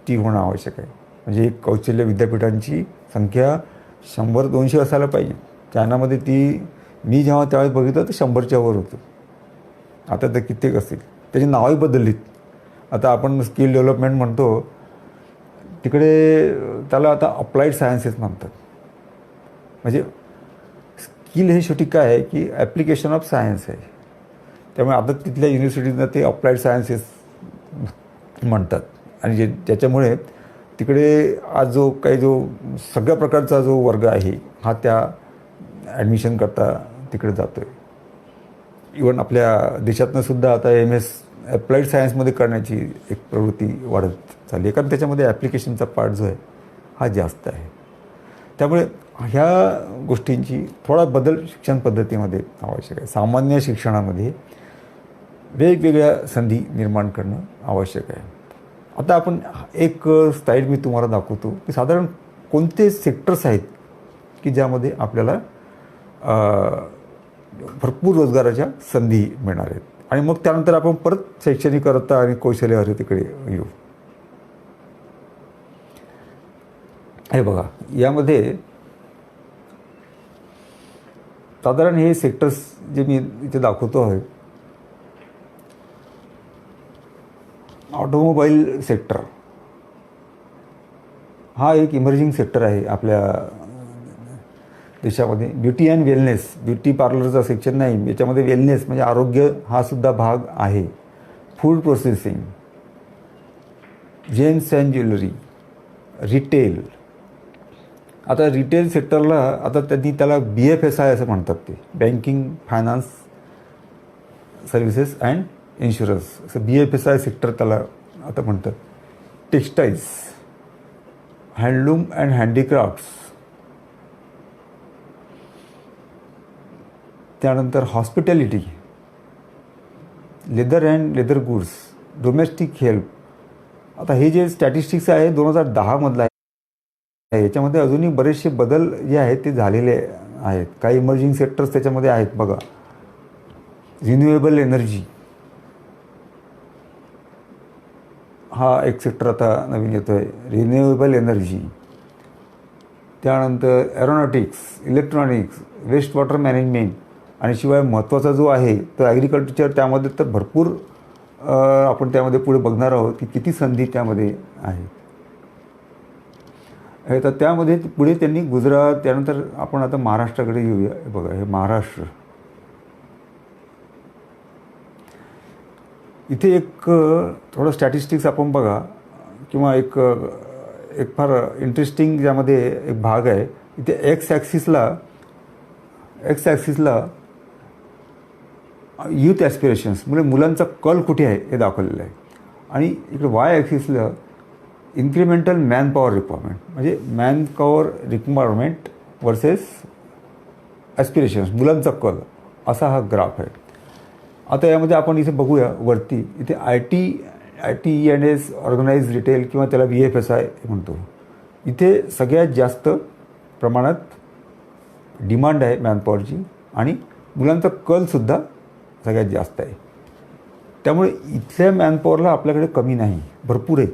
ती होणं आवश्यक आहे. म्हणजे एक कौशल्य विद्यापीठांची संख्या 100-200 असायला पाहिजे. चायनामध्ये ती मी जेव्हा त्यावेळेस बघितलं तर 100च्या वर होतं. आता तर कित्येक असतील. त्याची नावही बदललीत. आता आपण स्किल डेव्हलपमेंट म्हणतो, तिकडे त्याला आता अप्लाइड सायन्सेस म्हणतात. म्हणजे स्किल हे शेवटी काय आहे की ॲप्लिकेशन ऑफ सायन्स आहे. त्यामुळे आता तिथल्या युनिव्हर्सिटीजना ते अप्लाइड सायन्सेस म्हणतात. आणि त्याच्यामुळे तिकडे आज जो सगळ्या प्रकारचा जो वर्ग आहे हा त्या ॲडमिशन करता तिकडे जातो आहे. इवन आपल्या देशातनं सुद्धा आता MS अप्लाइड सायन्समध्ये करण्याची एक प्रवृत्ती वाढत चालली आहे, कारण त्याच्यामध्ये ॲप्लिकेशनचा पार्ट जो आहे हा जास्त आहे. त्यामुळे ह्या गोष्टींची थोडा बदल शिक्षण पद्धतीमध्ये आवश्यक आहे. सामान्य शिक्षणामध्ये वेगवेगळ्या संधी निर्माण करणं आवश्यक आहे. आता आपण एक स्लाईड मी तुम्हाला दाखवतो की साधारण कोणते सेक्टर्स आहेत की ज्यामध्ये आपल्याला भरपूर रोजगाराच्या संधी मिळणार आहेत. आणि मग त्यानंतर आपण परत शैक्षणिकता आणि कौशल्य अभिवृद्धीकडे येऊ. हे बघा, यामध्ये साधारण हे सेक्टर्स जे मी इथे दाखवतो आहे. ऑटोमोबाईल सेक्टर हा एक इमर्जिंग सेक्टर आहे आपल्या देशामध्ये. ब्युटी अँड वेलनेस, ब्युटी पार्लरचा सेक्शन नाही, याच्यामध्ये वेलनेस म्हणजे आरोग्य हा सुद्धा भाग आहे. Food processing, gems and jewellery, retail. आता रिटेल सेक्टरला आता त्यांनी त्याला BFSI असं म्हणतात, ते banking, finance services and insurance असं BFSI सेक्टर त्याला आता म्हणतात. टेक्स्टाईल्स, हँडलूम अँड हँडीक्राफ्ट्स, त्यानंतर hospitality, leather and leather goods, domestic help. आता हे जे स्टॅटिस्टिक्स आहे 2010मधलं आहे, याच्यामध्ये अजूनही बरेचसे बदल जे आहेत ते झालेले आहेत. काही इमर्जिंग सेक्टर्स त्याच्यामध्ये आहेत बघा. रिन्युएबल एनर्जी हा एक सेक्टर आता नवीन येतो आहे, रिन्युएबल एनर्जी. त्यानंतर aeronautics, electronics, waste water management. आणि शिवाय महत्त्वाचा जो आहे तो ॲग्रिकल्चर. त्यामध्ये तर भरपूर आपण त्यामध्ये पुढे बघणार आहोत की किती संधी त्यामध्ये आहेत. तर त्यामध्ये पुढे त्यांनी गुजरात, त्यानंतर आपण आता महाराष्ट्राकडे येऊया. बघा, हे महाराष्ट्र. इथे एक थोडं स्टॅटिस्टिक्स आपण बघा, किंवा एक फार इंटरेस्टिंग ज्यामध्ये एक भाग आहे. इथे एक्स ॲक्सिसला यूथ ॲस्पिरेशन्स म्हणजे मुलांचा कल कुठे आहे हे दाखवलेलं आहे. आणि इकडे वाय ॲक्सिसला इन्क्रिमेंटल मॅन पॉवर रिक्वायरमेंट म्हणजे manpower requirement versus aspirations, मुलांचा कल, असा हा ग्राफ आहे. आता यामध्ये आपण इथे बघूया वरती, इथे ITES ऑर्गनाइज रिटेल किंवा त्याला BFSI म्हणतो. इथे सगळ्यात जास्त प्रमाणात डिमांड आहे मॅनपॉवरची आणि मुलांचा कलसुद्धा सगळ्यात जास्त आहे. त्यामुळे इथल्या मॅनपॉवरला आपल्याकडे कमी नाही, भरपूर आहेत.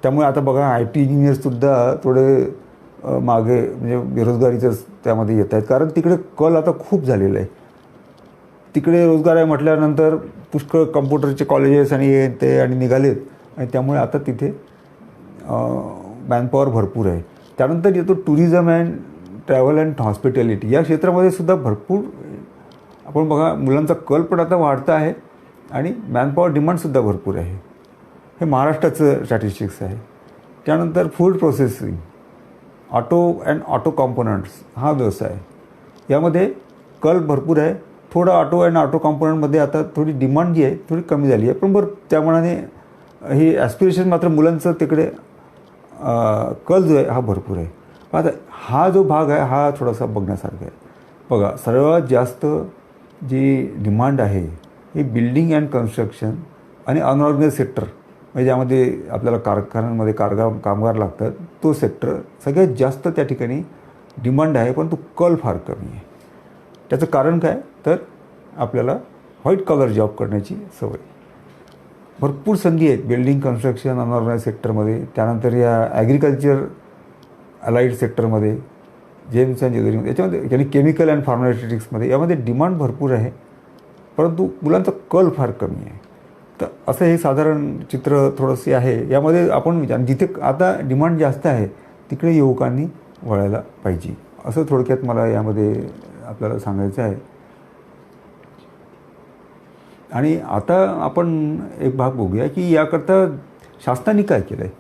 त्यामुळे आता बघा IT इंजिनियर्ससुद्धा थोडे मागे म्हणजे बेरोजगारीचंच त्यामध्ये येत आहेत, कारण तिकडे कल आता खूप झालेलं आहे. तिकडे रोजगार आहे म्हटल्यानंतर पुष्कळ कम्प्युटरचे कॉलेजेस आणि हे ते आणि निघालेत, आणि त्यामुळे आता तिथे मॅनपॉवर भरपूर आहे. त्यानंतर येतो tourism and travel and hospitality. या क्षेत्रामध्ये सुद्धा भरपूर आपण बघा मुलांचा कल पण आता वाढता आहे आणि मॅनपॉवर डिमांडसुद्धा भरपूर आहे. हे महाराष्ट्राचं स्टॅटिस्टिक्स आहे. त्यानंतर फूड प्रोसेसिंग, ऑटो कॉम्पोनंट्स हा व्यवसाय. यामध्ये कल भरपूर आहे. थोडं ऑटो कॉम्पोनंटमध्ये आता थोडी डिमांड जी आहे थोडी कमी झाली आहे, पण बरं त्यामानाने हे ॲस्पिरेशन मात्र मुलांचं तिकडे कल जो आहे हा भरपूर आहे. आता हा जो भाग आहे हा थोडासा बघण्यासारखा आहे. बघा, सर्वात जास्त जी डिमांड आहे ही बिल्डिंग अँड कन्स्ट्रक्शन आणि अनऑर्गनाइज सेक्टर म्हणजे ज्यामध्ये आपल्याला कारखान्यांमध्ये कामगार लागतात, तो सेक्टर सगळ्यात जास्त त्या ठिकाणी डिमांड आहे, पण तो कल फार कमी आहे. त्याचं कारण काय, तर आपल्याला व्हाईट कॉलर जॉब करण्याची सवय. भरपूर संधी आहेत बिल्डिंग, कन्स्ट्रक्शन, अनऑर्गनाइज सेक्टरमध्ये. त्यानंतर या ॲग्रिकल्चर अलाइड सेक्टरमध्ये, जेम्स अँड ज्वेलरी, याच्यामध्ये आणि केमिकल अँड फार्मास्युटिक्समध्ये यामध्ये डिमांड भरपूर आहे, परंतु मुलांचा कल फार कमी आहे. तर असं हे साधारण चित्र थोडंसे आहे. यामध्ये आपण जिथे आता डिमांड जास्त आहे तिकडे युवकांनी वळायला पाहिजे, असं थोडक्यात मला यामध्ये आपल्याला सांगायचं आहे. आणि आता आपण एक भाग बघूया की याकरता शासनाने काय केलं आहे.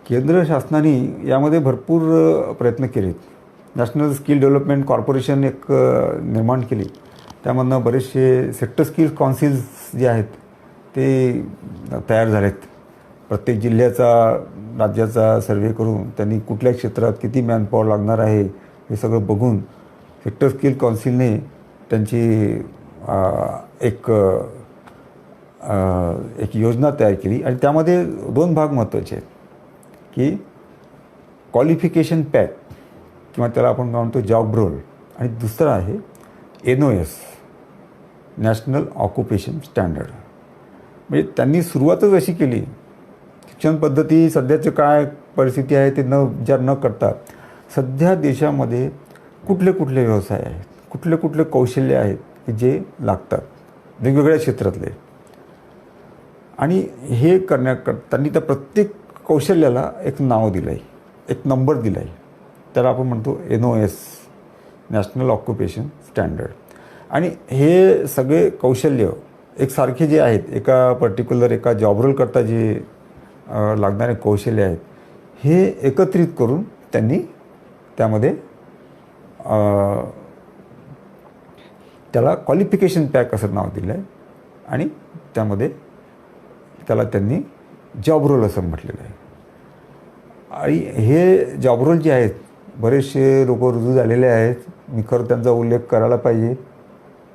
केंद्र शासनाने यामध्ये भरपूर प्रयत्न केलेत. नॅशनल स्किल डेव्हलपमेंट कॉर्पोरेशन एक निर्माण केली. त्यामधनं बरेचसे सेक्टर स्किल काउन्सिल्स जे आहेत ते तयार झालेत. प्रत्येक जिल्ह्याचा राज्याचा सर्वे करून त्यांनी कुठल्या क्षेत्रात किती मॅनपॉवर लागणार आहे हे सगळं बघून सेक्टर स्किल काउन्सिलने त्यांची एक योजना तयार केली. आणि त्यामध्ये 2 भाग महत्त्वाचे आहेत की क्वालिफिकेशन पॅक किंवा त्याला आपण म्हणतो जॉब रोल, आणि दुसरं आहे NOS नॅशनल ऑक्युपेशन स्टँडर्ड. म्हणजे त्यांनी सुरुवातच अशी केली. शिक्षण पद्धती सध्याचं काय परिस्थिती आहे ते विचार न करता सध्या देशामध्ये कुठले कुठले व्यवसाय आहेत, कुठले कुठले कौशल्य आहेत की जे लागतात वेगवेगळ्या क्षेत्रातले, आणि हे करण्याकरता त्यांनी त्या प्रत्येक कौशल्याला एक नाव दिलं आहे, एक नंबर दिला आहे. त्याला आपण म्हणतो NOS नॅशनल ऑक्युपेशन स्टँडर्ड. आणि हे सगळे कौशल्य एकसारखे जे आहेत, एका पर्टिक्युलर एका जॉब रोलकरता जे लागणारे कौशल्य आहेत हे एकत्रित करून त्यांनी त्यामध्ये त्याला क्वालिफिकेशन पॅक असं नाव दिलं आहे. आणि त्यामध्ये त्याला त्यांनी जॉब रोल असं म्हटलेलं आहे. आणि हे जॉब रोल जे आहेत बरेचसे लोक रुजू झालेले आहेत. मी खरं त्यांचा उल्लेख करायला पाहिजे.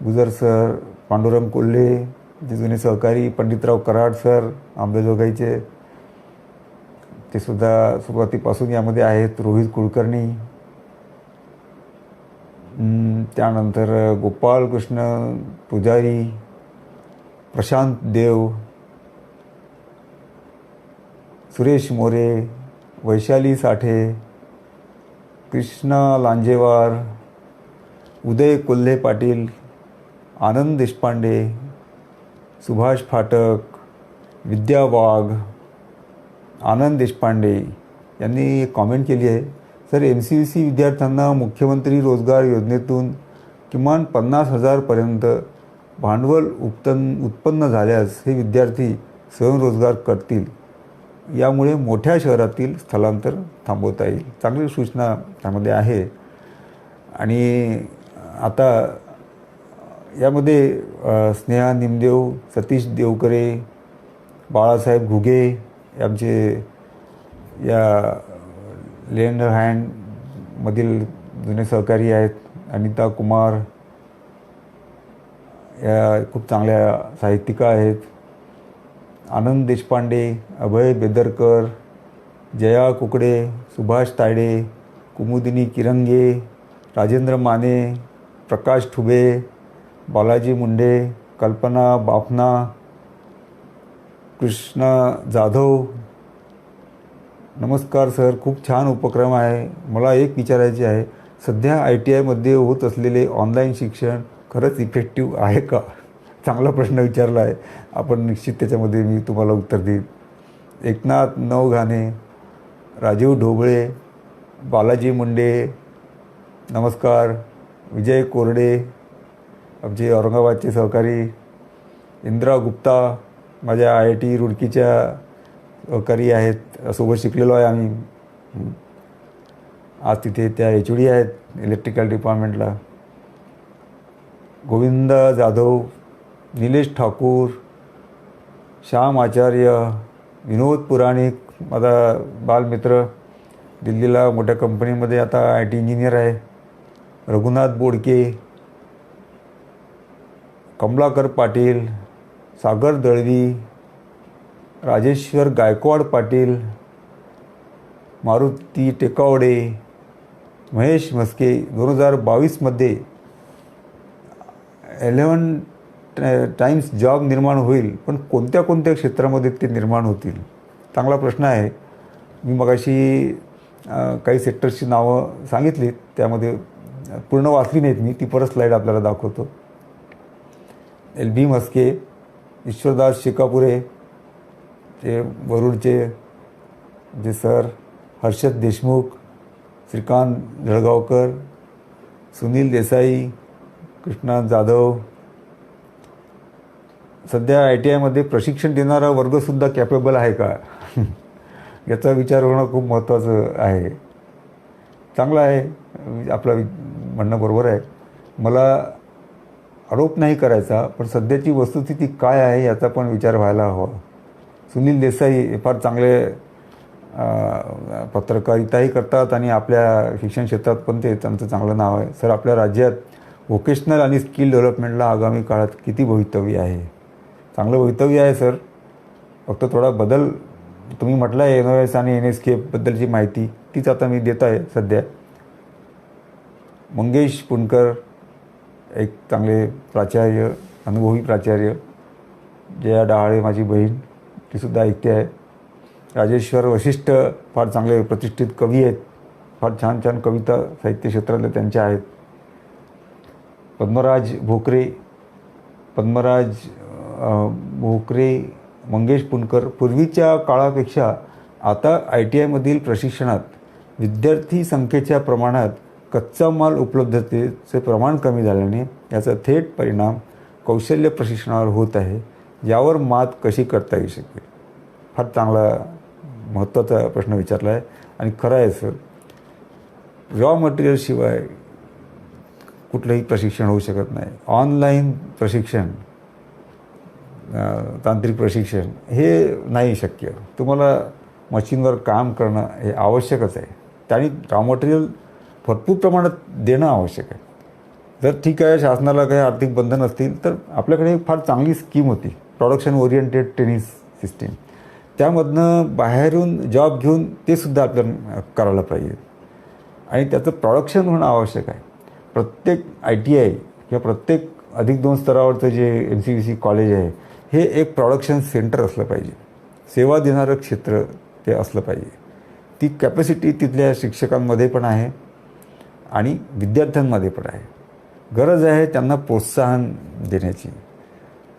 गुजर सर, पांडुरंग कोल्हे, जे जुने सहकारी, पंडितराव कराड सर आंबेजोगाईचे, ते सुद्धा सुरुवातीपासून यामध्ये आहेत. रोहित कुलकर्णी, त्यानंतर गोपाल कृष्ण पुजारी, प्रशांत देव, सुरेश मोरे, वैशाली साठे, कृष्णा लांजेवार, उदय कोल्हे पाटील, आनंद देशपांडे, सुभाष फाटक, विद्या वाघ, आनंद देशपांडे यांनी कॉमेंट केली आहे. सर, MCVC विद्यार्थ्यांना मुख्यमंत्री रोजगार योजनेतून किमान 50,000पर्यंत भांडवल उत्पन्न झाल्यास हे विद्यार्थी स्वयंरोजगार करतील. यामुळे मोठ्या शहरातील स्थलांतर थांबवता येईल. चांगली सूचना त्यामध्ये आहे. आणि आता यामध्ये स्नेहा निमदेव, सतीश देवकरे, बाळासाहेब घुगे आमचे या लेंड हँडमधील जुने सहकारी आहेत. अनिता कुमार या खूप चांगल्या साहित्यिका आहेत. आनंद देशपांडे, अभय बेदरकर, जया कुकडे, सुभाष तायडे, कुमुदिनी किरंगे, राजेंद्र माने, प्रकाश ठुबे, बालाजी मुंडे, कल्पना बाफना, कृष्णा जाधव. नमस्कार सर, खूप छान उपक्रम आहे. मला एक विचारायचे आहे, सध्या ITIमध्ये होत असलेले ऑनलाईन शिक्षण खरंच इफेक्टिव्ह आहे का? चांगला प्रश्न विचारला आहे आपण. निश्चित त्याच्यामध्ये मी तुम्हाला उत्तर देईन. एकनाथ नवघाणे, राजीव ढोबळे, बालाजी मुंडे, नमस्कार. विजय कोरडे, आमचे औरंगाबादचे सहकारी. इंद्रा गुप्ता, माझ्या IIT रुडकीच्या सहकारी आहेत. सोबत शिकलेलो आहे आम्ही. आज तिथे त्या HOD आहेत इलेक्ट्रिकल डिपार्टमेंटला. गोविंद जाधव, निलेश ठाकूर, श्याम आचार्य, विनोद पुराणिक, माझा बालमित्र, दिल्लीला मोठ्या कंपनीमध्ये आता IT इंजिनियर आहे. रघुनाथ बोडके, कमलाकर पाटील, सागर दळवी, राजेश्वर गायकवाड पाटील, मारुती टेकावडे, महेश म्हस्के. 2022मध्ये 11 टाइम्स जॉब निर्माण होईल, पण कोणत्या कोणत्या क्षेत्रामध्ये ते निर्माण होतील? चांगला प्रश्न आहे. मी मगाशी काही सेक्टर्सची नावं सांगितलीत, त्यामध्ये पूर्ण वाचली नाहीत मी, ती परत स्लाईड आपल्याला दाखवतो. LB म्हस्के, ईश्वरदास शेकापुरे, ते वरुडचे जे सर, हर्षद देशमुख, श्रीकांत जळगावकर, सुनील देसाई, कृष्णा जाधव, सध्या ITIमध्ये प्रशिक्षण देणारा वर्गसुद्धा कॅपेबल आहे का याचा विचार होणं खूप महत्त्वाचं आहे. चांगलं आहे, आपलं म्हणणं बरोबर आहे. मला आरोप नाही करायचा, पण सध्याची वस्तुस्थिती काय आहे याचा पण विचार व्हायला हवा. सुनील देसाई हे फार चांगले पत्रकारिताही करतात आणि आपल्या शिक्षण क्षेत्रात पण त्यांचं चांगलं नाव आहे. सर, आपल्या राज्यात व्होकेशनल आणि स्किल डेव्हलपमेंटला आगामी काळात किती भवितव्य आहे? चांगलं भवितव्य आहे सर, फक्त थोडा बदल तुम्ही म्हटलं आहे. NOS आणि NSKBद्दलची माहिती तीच आता मी देत आहे सध्या. मंगेश पुणकर एक चांगले प्राचार्य, अनुभवी प्राचार्य. जया डहाळे माझी बहीण, तीसुद्धा ऐकते आहे. राजेश्वर वशिष्ठ फार चांगले प्रतिष्ठित कवी आहेत. फार छान छान कविता साहित्य क्षेत्रातल्या त्यांच्या आहेत. पद्मराज भोकरे, मंगेश पुणकर. पूर्वीच्या काळापेक्षा आता ITIमधील प्रशिक्षणात विद्यार्थी संख्येच्या प्रमाणात कच्चा माल उपलब्धतेचे प्रमाण कमी झाल्याने याचा थेट परिणाम कौशल्य प्रशिक्षणावर होत आहे. यावर मात कशी करता येऊ शकेल? फार चांगला महत्त्वाचा प्रश्न विचारला आहे आणि खरं आहे सर. रॉ मटेरियलशिवाय कुठलंही प्रशिक्षण होऊ शकत नाही. ऑनलाईन प्रशिक्षण, तांत्रिक प्रशिक्षण हे नाही शक्य. तुम्हाला मशीनवर काम करणं हे आवश्यकच आहे. त्याने रॉ मटेरियल भरपूर प्रमाणात देणं आवश्यक आहे. जर ठीक आहे, शासनाला काही आर्थिक बंधन असतील तर आपल्याकडे फार चांगली स्कीम होती, प्रोडक्शन ओरिएंटेड ट्रेनिंग सिस्टीम. त्यामधनं बाहेरून जॉब घेऊन ते सुद्धा आपल्याला करायला पाहिजे आणि त्याचं प्रोडक्शन होणं आवश्यक आहे. प्रत्येक ITI किंवा प्रत्येक अधिक 2 स्तरावरचं जे MCVC कॉलेज आहे हे एक प्रोडक्शन सेंटर असलं पाहिजे. सेवा देणारं क्षेत्र ते असलं पाहिजे. ती कॅपॅसिटी तिथल्या शिक्षकांमध्ये पण आहे आणि विद्यार्थ्यांमध्ये पण आहे. गरज आहे त्यांना प्रोत्साहन देण्याची.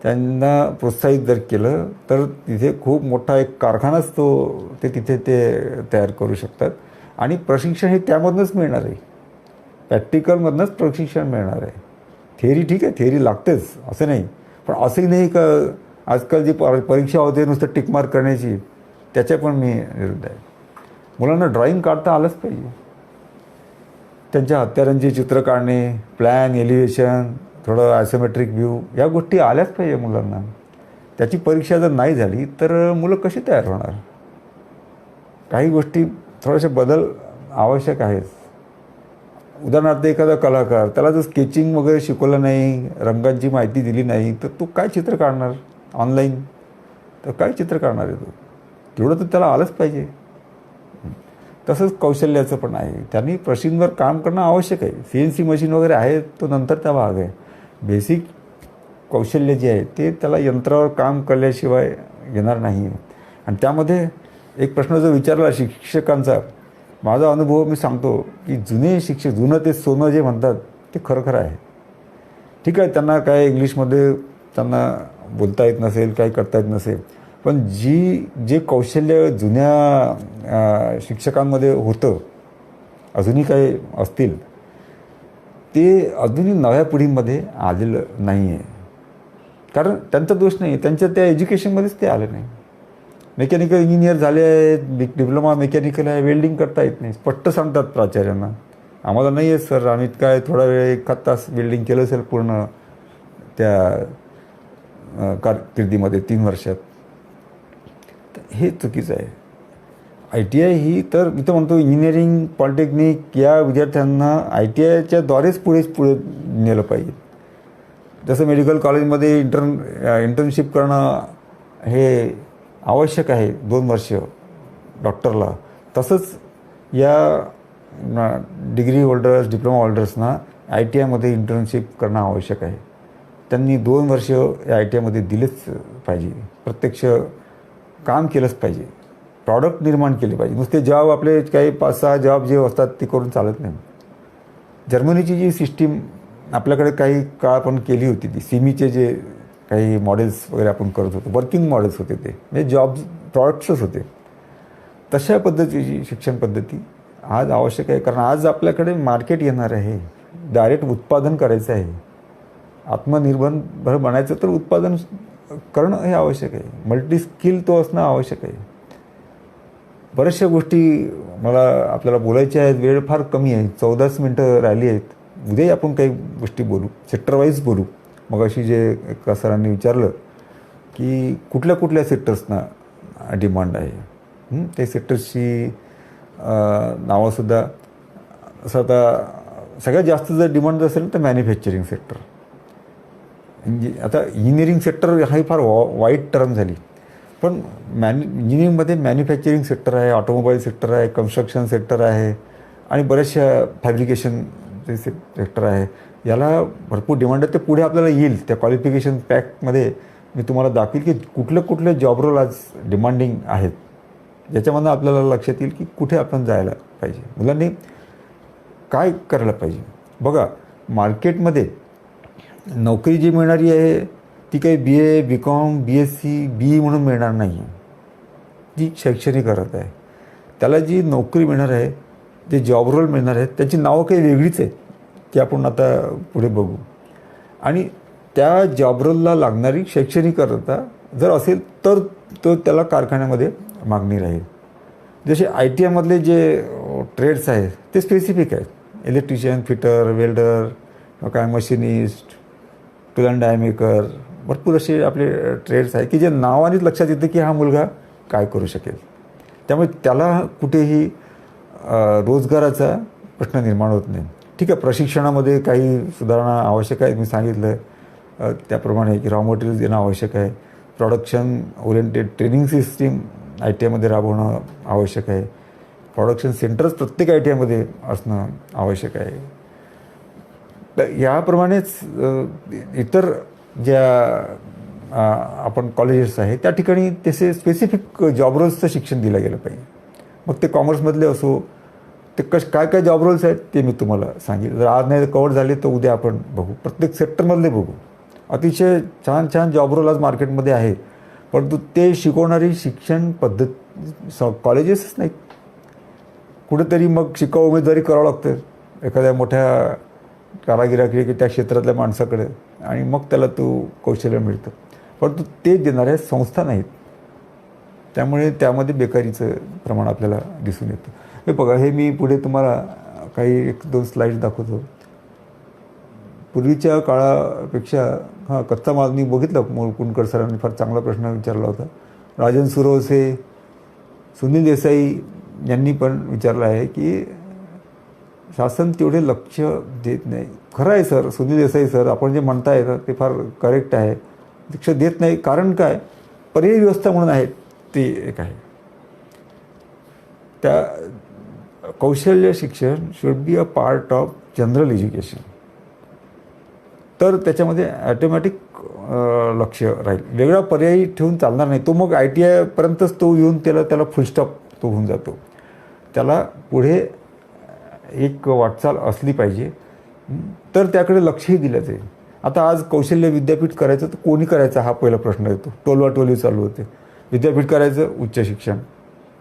त्यांना प्रोत्साहित जर केलं तर तिथे खूप मोठा एक कारखानाच तिथे तयार करू शकतात आणि प्रशिक्षण हे त्यामधूनच मिळणार आहे. प्रॅक्टिकलमधूनच प्रशिक्षण मिळणार आहे. थेअरी ठीक आहे, थेअरी लागतेच असं नाही, पण असंही नाही का आजकाल जी परीक्षा होते नुसतं टिकमार्क करण्याची, त्याच्या पण मी विरुद्ध आहे. मुलांना ड्रॉईंग काढता आलंच पाहिजे. त्यांच्या हत्यारांची चित्र काढणे, प्लॅन, एलिव्हेशन, थोडं आयसोमेट्रिक व्ह्यू, या गोष्टी आल्याच पाहिजे मुलांना. त्याची परीक्षा जर नाही झाली तर मुलं कशी तयार होणार? काही गोष्टी थोडेसे बदल आवश्यक आहेत. उदाहरणार्थ एखादा कलाकार, त्याला जर स्केचिंग वगैरे शिकवलं नाही, रंगांची माहिती दिली नाही तर तो काय चित्र काढणार? ऑनलाईन तर काय चित्र काढणार आहे तो? तेवढं तर त्याला आलंच पाहिजे. तसंच कौशल्याचं पण आहे. त्यांनी मशीनवर काम करणं आवश्यक आहे. CNC मशीन वगैरे आहे तो नंतरचा भाग आहे. बेसिक कौशल्य जे आहे ते त्याला यंत्रावर काम केल्याशिवाय येणार नाही. आणि त्यामध्ये एक प्रश्न जो विचारला शिक्षकांचा, माझा अनुभव मी सांगतो की जुने शिक्षक, जुनं ते सोनं जे म्हणतात ते खरं आहे. ठीक आहे, त्यांना काय इंग्लिशमध्ये त्यांना बोलता येत नसेल, काही करता येत नसेल, पण जे कौशल्य जुन्या शिक्षकांमध्ये होतं, अजूनही काही असतील, ते अजूनही नव्या पिढीमध्ये आलेलं नाही आहे. कारण त्यांचा दोष नाही, त्यांच्या त्या एज्युकेशनमध्येच ते आलं नाही. मेकॅनिकल इंजिनियर झाले आहेत, डिप्लोमा मेकॅनिकल आहे, वेल्डिंग करता येत नाही. स्पष्ट सांगतात प्राचार्यांना, आम्हाला नाही आहे सर, आम्ही काय थोडा वेळ 1 तास वेल्डिंग केलं असेल पूर्ण त्या कारकिर्दीमध्ये 3 वर्षात. तर हे चुकीचं आहे. ITI ही तर मी तर म्हणतो इंजिनिअरिंग, पॉलिटेक्निक या विद्यार्थ्यांना ITIच्या द्वारेच पुढे नेलं पाहिजे. जसं मेडिकल कॉलेजमध्ये इंटर्नशिप करणं हे आवश्यक आहे 2 वर्ष डॉक्टरला, तसंच या डिग्री होल्डर्स, डिप्लोमा होल्डर्सना ITIमध्ये इंटर्नशिप करणं आवश्यक आहे. त्यांनी 2 वर्ष या ITIमध्ये दिलेच पाहिजे. प्रत्यक्ष काम केलंच पाहिजे. प्रॉडक्ट निर्माण केले पाहिजे. नुसते जॉब आपले काही 5-6 जॉब जे असतात ते करून चालत नाही. जर्मनीची जी सिस्टीम आपल्याकडे काही काळ आपण केली होती, ती सिमीचे जे काही मॉडेल्स वगैरे आपण करत होतो, वर्किंग मॉडेल्स होते, ते म्हणजे जॉब प्रॉडक्ट्सच होते. तशा पद्धतीची शिक्षण पद्धती आज आवश्यक आहे. कारण आज आपल्याकडे मार्केट येणार आहे, डायरेक्ट उत्पादन करायचं आहे. आत्मनिर्भर बनायचं तर उत्पादन करणं हे आवश्यक आहे. मल्टी स्किल तो असणं आवश्यक आहे. बऱ्याचशा गोष्टी मला आपल्याला बोलायच्या आहेत. वेळ फार कमी आहे. 14च मिनटं राहिली आहेत. उद्याही आपण काही गोष्टी बोलू, सेक्टर वाईज बोलू. मग अशी जे एका सरांनी विचारलं की कुठल्या कुठल्या सेक्टर्सना डिमांड आहे, ते सेक्टर्सची नावंसुद्धा. असं आता सगळ्यात जास्त जर डिमांड असेल तर मॅन्युफॅक्चरिंग सेक्टर. आता इंजिनिअरिंग सेक्टर ही फार वाईट टर्म झाली, पण इंजिनिअरिंगमध्ये मॅन्युफॅक्चरिंग सेक्टर आहे, ऑटोमोबाईल सेक्टर आहे, कन्स्ट्रक्शन सेक्टर आहे आणि बऱ्याचशा फॅब्रिकेशनचे सेक्टर आहे. याला भरपूर डिमांड आहे. ते पुढे आपल्याला येईल. त्या क्वालिफिकेशन पॅकमध्ये मी तुम्हाला दाखवेल की कुठले कुठले जॉब रोल आज डिमांडिंग आहेत, ज्याच्यामधून आपल्याला लक्षात येईल की कुठे आपण जायला पाहिजे, मुलांनी काय करायला पाहिजे. बघा, मार्केटमध्ये नोकरी जी मिळणारी आहे ती काही BA, BCom, BSc, BE म्हणून मिळणार नाही आहे. जी शैक्षणिक अर्थ आहे. त्याला जी नोकरी मिळणार आहे, जे जॉब रोल मिळणार आहेत, त्याची नावं काही वेगळीच आहेत, ती आपण आता पुढे बघू. आणि त्या जॉब रोलला लागणारी शैक्षणिक अर्हता जर असेल तर त्याला कारखान्यामध्ये मागणी राहील. जसे ITIमधले जे ट्रेड्स आहेत ते स्पेसिफिक आहेत. इलेक्ट्रिशियन, फिटर, वेल्डर, काय machinist, tool and die maker, भरपूर असे आपले ट्रेड्स आहेत की जे नावानेच लक्षात येतं की हा मुलगा काय करू शकेल. त्यामुळे त्याला कुठेही रोजगाराचा प्रश्न निर्माण होत नाही. ठीक आहे, प्रशिक्षणामध्ये काही सुधारणा आवश्यक आहे. मी सांगितलं त्याप्रमाणे की रॉ मटेरियल देणं आवश्यक आहे. प्रोडक्शन ओरिएंटेड ट्रेनिंग सिस्टीम ITIमध्ये राबवणं आवश्यक आहे. प्रोडक्शन सेंटर्स प्रत्येक ITIमध्ये असणं आवश्यक आहे. तर याप्रमाणेच इतर ज्या आपण कॉलेजेस आहेत त्या ठिकाणी तसे स्पेसिफिक जॉब रोल्सचं शिक्षण दिलं गेलं पाहिजे. मग ते कॉमर्समधले असो, ते काय काय जॉब रोल्स आहेत ते मी तुम्हाला सांगेल. जर आज नाही कवर झाले तर उद्या आपण बघू, प्रत्येक सेक्टरमधले बघू. अतिशय छान छान जॉब रोल आज मार्केटमध्ये आहे, परंतु ते शिकवणारी शिक्षण पद्धत कॉलेजेसच नाहीत. कुठेतरी मग शिकाऊ उमेदवारी करावं लागतं एखाद्या मोठ्या कारागिराकडे की त्या क्षेत्रातल्या माणसाकडे, आणि मग त्याला तो कौशल्य मिळतं, परंतु ते देणाऱ्या संस्था नाहीत. त्यामुळे त्यामध्ये बेकारीचं प्रमाण आपल्याला दिसून येतं. हे बघा, हे मी पुढे तुम्हाला काही 1-2 स्लाईड्स दाखवतो. पूर्वीच्या काळापेक्षा कच्चा माल मी बघितलं. कुणकर सरांनी फार चांगला प्रश्न विचारला होता. राजन सुरवसे, सुनील देसाई यांनी पण विचारलं आहे की शासन तेवढे लक्ष देत नाही. खरं आहे सर, सुनील देसाई सर, आपण जे म्हणताय ते फार करेक्ट आहे. लक्ष देत नाही कारण काय, पर्यायी व्यवस्था म्हणून आहे ते एक आहे. त्या कौशल्य शिक्षण should be a part of general education. तर त्याच्यामध्ये ॲटोमॅटिक लक्ष राहील. वेगळा पर्यायी ठेवून चालणार नाही. तो मग ITIपर्यंतच तो येऊन त्याला फुलस्टॉप तो होऊन जातो. त्याला पुढे एक वाटचाल असली पाहिजे, तर त्याकडे लक्षही दिलं जाईल. आता आज कौशल्य विद्यापीठ करायचं तर कोणी करायचं हा पहिला प्रश्न येतो. टोलवाटोली चालू होते. विद्यापीठ करायचं उच्च शिक्षण,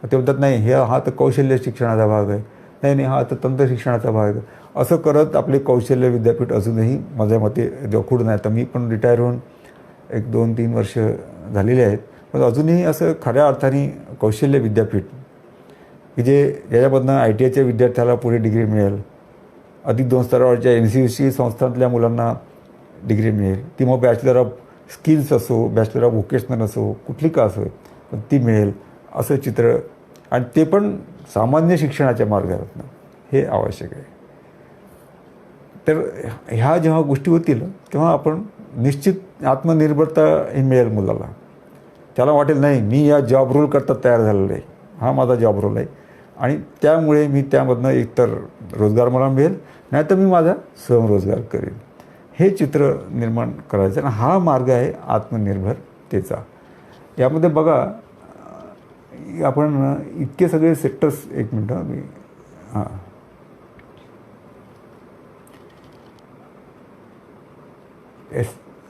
ते म्हणतात नाही हा तर कौशल्य शिक्षणाचा भाग आहे, नाही हा तर तंत्र शिक्षणाचा भाग आहे. असं करत आपले कौशल्य विद्यापीठ अजूनही माझ्या मते जोखूड नाही. आता मी पण रिटायर होऊन 1-2-3 वर्ष झालेले आहेत, पण अजूनही असं खऱ्या अर्थाने कौशल्य विद्यापीठ की जे याच्यामधनं ITIच्या विद्यार्थ्याला पुढे डिग्री मिळेल, अधिक 2 स्तरावरच्या NCSC संस्थांतल्या मुलांना डिग्री मिळेल. ती मग बॅचलर ऑफ स्किल्स असो, बॅचलर ऑफ व्होकेशनल असो, कुठली का असो, पण ती मिळेल असं चित्र, आणि ते पण सामान्य शिक्षणाच्या मार्गातून, हे आवश्यक आहे. तर ह्या जेव्हा गोष्टी होतील तेव्हा आपण निश्चित आत्मनिर्भरता ही मिळेल मुलाला. त्याला वाटेल नाही मी या जॉब रोल करता तयार झालेला आहे, हा माझा जॉब रोल आहे, आणि त्यामुळे मी त्यामधनं एकतर रोजगार मला मिळेल, नाहीतर मी माझा स्वयंरोजगार करेन. हे चित्र निर्माण करायचं, आणि हा मार्ग आहे आत्मनिर्भरतेचा. यामध्ये बघा, आपण इतके सगळे सेक्टर्स, एक मिनटं मी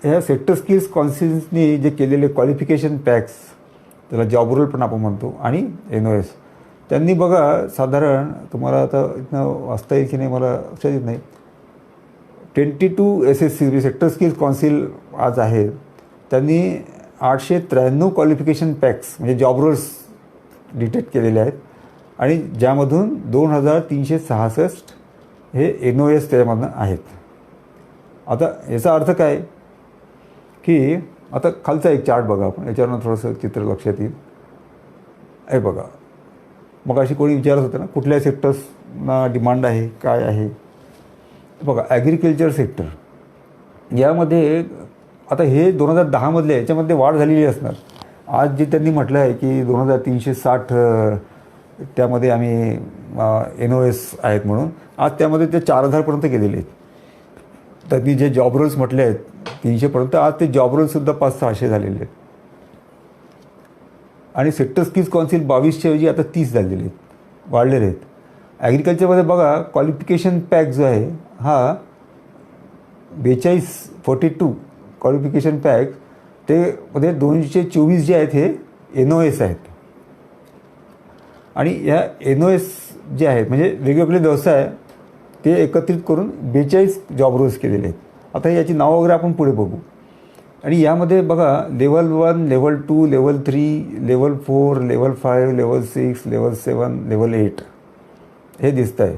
ह्या सेक्टर स्किल्स काउन्सिलनी जे केलेले क्वालिफिकेशन पॅक्स, त्याला जॉब रोल पण आपण म्हणतो, आणि NOS, त्यांनी बघा साधारण, तुम्हाला आता इथनं वाचता येईल की नाही मला लक्षात येत नाही, 22 SSC सेक्टर स्किल्स काउन्सिल आज आहे, त्यांनी 893 क्वालिफिकेशन पॅक्स म्हणजे जॉब रोल्स डिटेक्ट केलेले आहेत आणि ज्यामधून 2366 हे NOS त्याच्यामधनं आहेत. आता याचा अर्थ काय की आता खालचा एक चार्ट बघा आपण, याच्यावरनं थोडंसं चित्र लक्षात येईल. हे बघा, मग अशी कोणी विचारत होतं ना कुठल्या सेक्टर्सना डिमांड आहे काय आहे. बघा ॲग्रिकल्चर सेक्टर यामध्ये आता हे 2010मधले याच्यामध्ये वाढ झालेली असणार. आज जे त्यांनी म्हटलं आहे की 2360 त्यामध्ये आम्ही NOS आहेत म्हणून, आज त्यामध्ये ते 4000पर्यंत गेलेले आहेत. त्यांनी जे जॉब रोल्स म्हटले आहेत 300पर्यंत, आज ते जॉब रोल्ससुद्धा 500-600 झालेले आहेत. आणि सेक्टर स्किल्स काउन्सिल 22च्या ऐवजी आता 30 झालेले आहेत, वाढलेले आहेत. ॲग्रिकल्चरमध्ये बघा क्वालिफिकेशन पॅक जो आहे हा 42 क्वालिफिकेशन पॅक ते मध्ये 224 जे आहेत हे NOS आहेत. आणि या NOS जे आहेत म्हणजे वेगवेगळे व्यवसाय ते एकत्रित करून 42 जॉब रोल्स केलेले आहेत. आता याची नावं वगैरे आपण पुढे बघू. आणि यामध्ये बघा level 1, level 2, level 3, level 4, level 5, level 6, level 7, level 8 हे दिसतं आहे.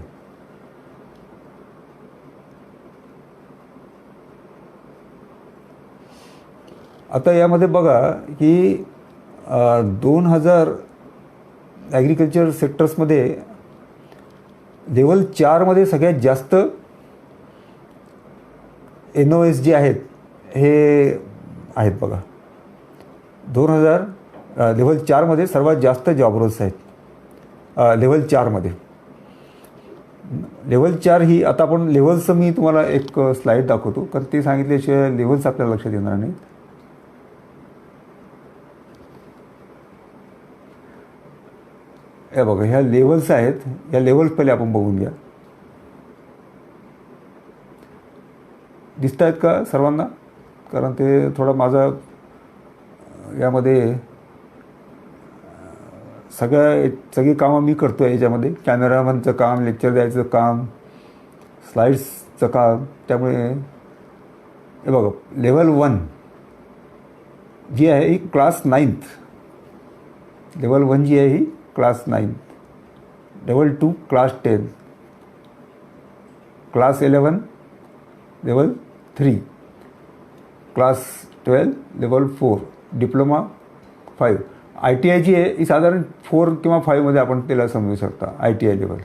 आता यामध्ये बघा की 2000 ॲग्रिकल्चर सेक्टर्समध्ये लेवल 4मध्ये सगळ्यात जास्त NOS जे आहेत हे आहेत बघा. 2000 लेवल 4मध्ये सर्वात जास्त जॉब रोल्स आहेत लेवल 4मध्ये. लेवल 4 ही आता आपण लेवल्सचं मी तुम्हाला एक स्लाईड दाखवतो कारण ते सांगितल्याशिवाय लेवल्स आपल्याला लक्षात येणार नाही. हे बघा ह्या लेवल्स आहेत, या लेवल्स पहिले आपण बघून घ्या. दिसत आहेत का सर्वांना? कारण ते थोडा माझा यामध्ये सगळी कामं मी करतो आहे. याच्यामध्ये कॅमेरामनचं काम, लेक्चर द्यायचं काम, स्लाईड्सचं काम. त्यामुळे हे बघा लेवल 1 जी आहे ही क्लास 9th. लेवल 1 जी आहे ही class 9. Level 2 class 10, class 11 level 3, class 12 level 4, diploma 5. ITI जी आहे ही साधारण 4 किंवा 5मध्ये आपण त्याला समजू शकता. ITI level.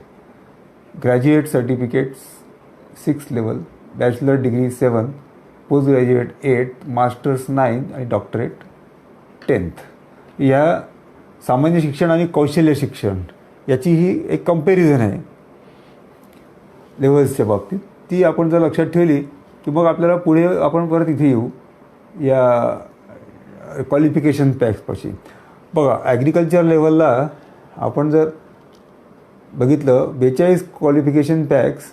Graduate certificates 6 level, bachelor degree 7, post graduate 8, masters 9 आणि डॉक्टरेट 10th. या सामान्य शिक्षण आणि कौशल्य शिक्षण याची ही एक कंपॅरिझन आहे लेवल्सच्या बाबतीत. ती आपण जर लक्षात ठेवली की मग आपल्याला पुढे आपण परत इथे येऊ या क्वालिफिकेशन पॅक्सपाशी. बघा ॲग्रिकल्चर लेवलला आपण जर बघितलं 42 क्वालिफिकेशन पॅक्स,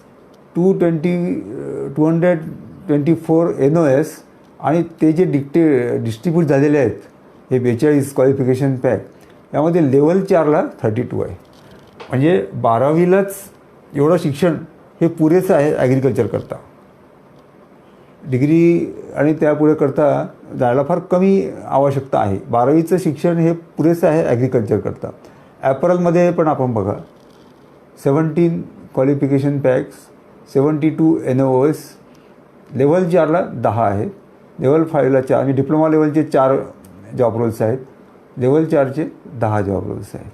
224 NOS आणि ते जे डिस्ट्रीब्यूट झालेले आहेत हे 42 क्वालिफिकेशन पॅक यामध्ये लेवल 4ला 32 आहे. म्हणजे 12वीलाच एवढं शिक्षण हे पुरेसं आहे ॲग्रिकल्चर करता. डिग्री आणि त्यापुढे करता जायला फार कमी आवश्यकता आहे. 12वीचं शिक्षण हे पुरेसं आहे ॲग्रिकल्चर करता. ॲपरलमध्ये पण आपण बघा 17 क्वालिफिकेशन पॅक्स, 72 NOS. लेवल 4ला 10 आहे, लेवल 5ला 4 आणि डिप्लोमा लेवलचे 4 जॉब रोल्स आहेत, लेवल 4चे 10 जॉब रोल्स आहेत.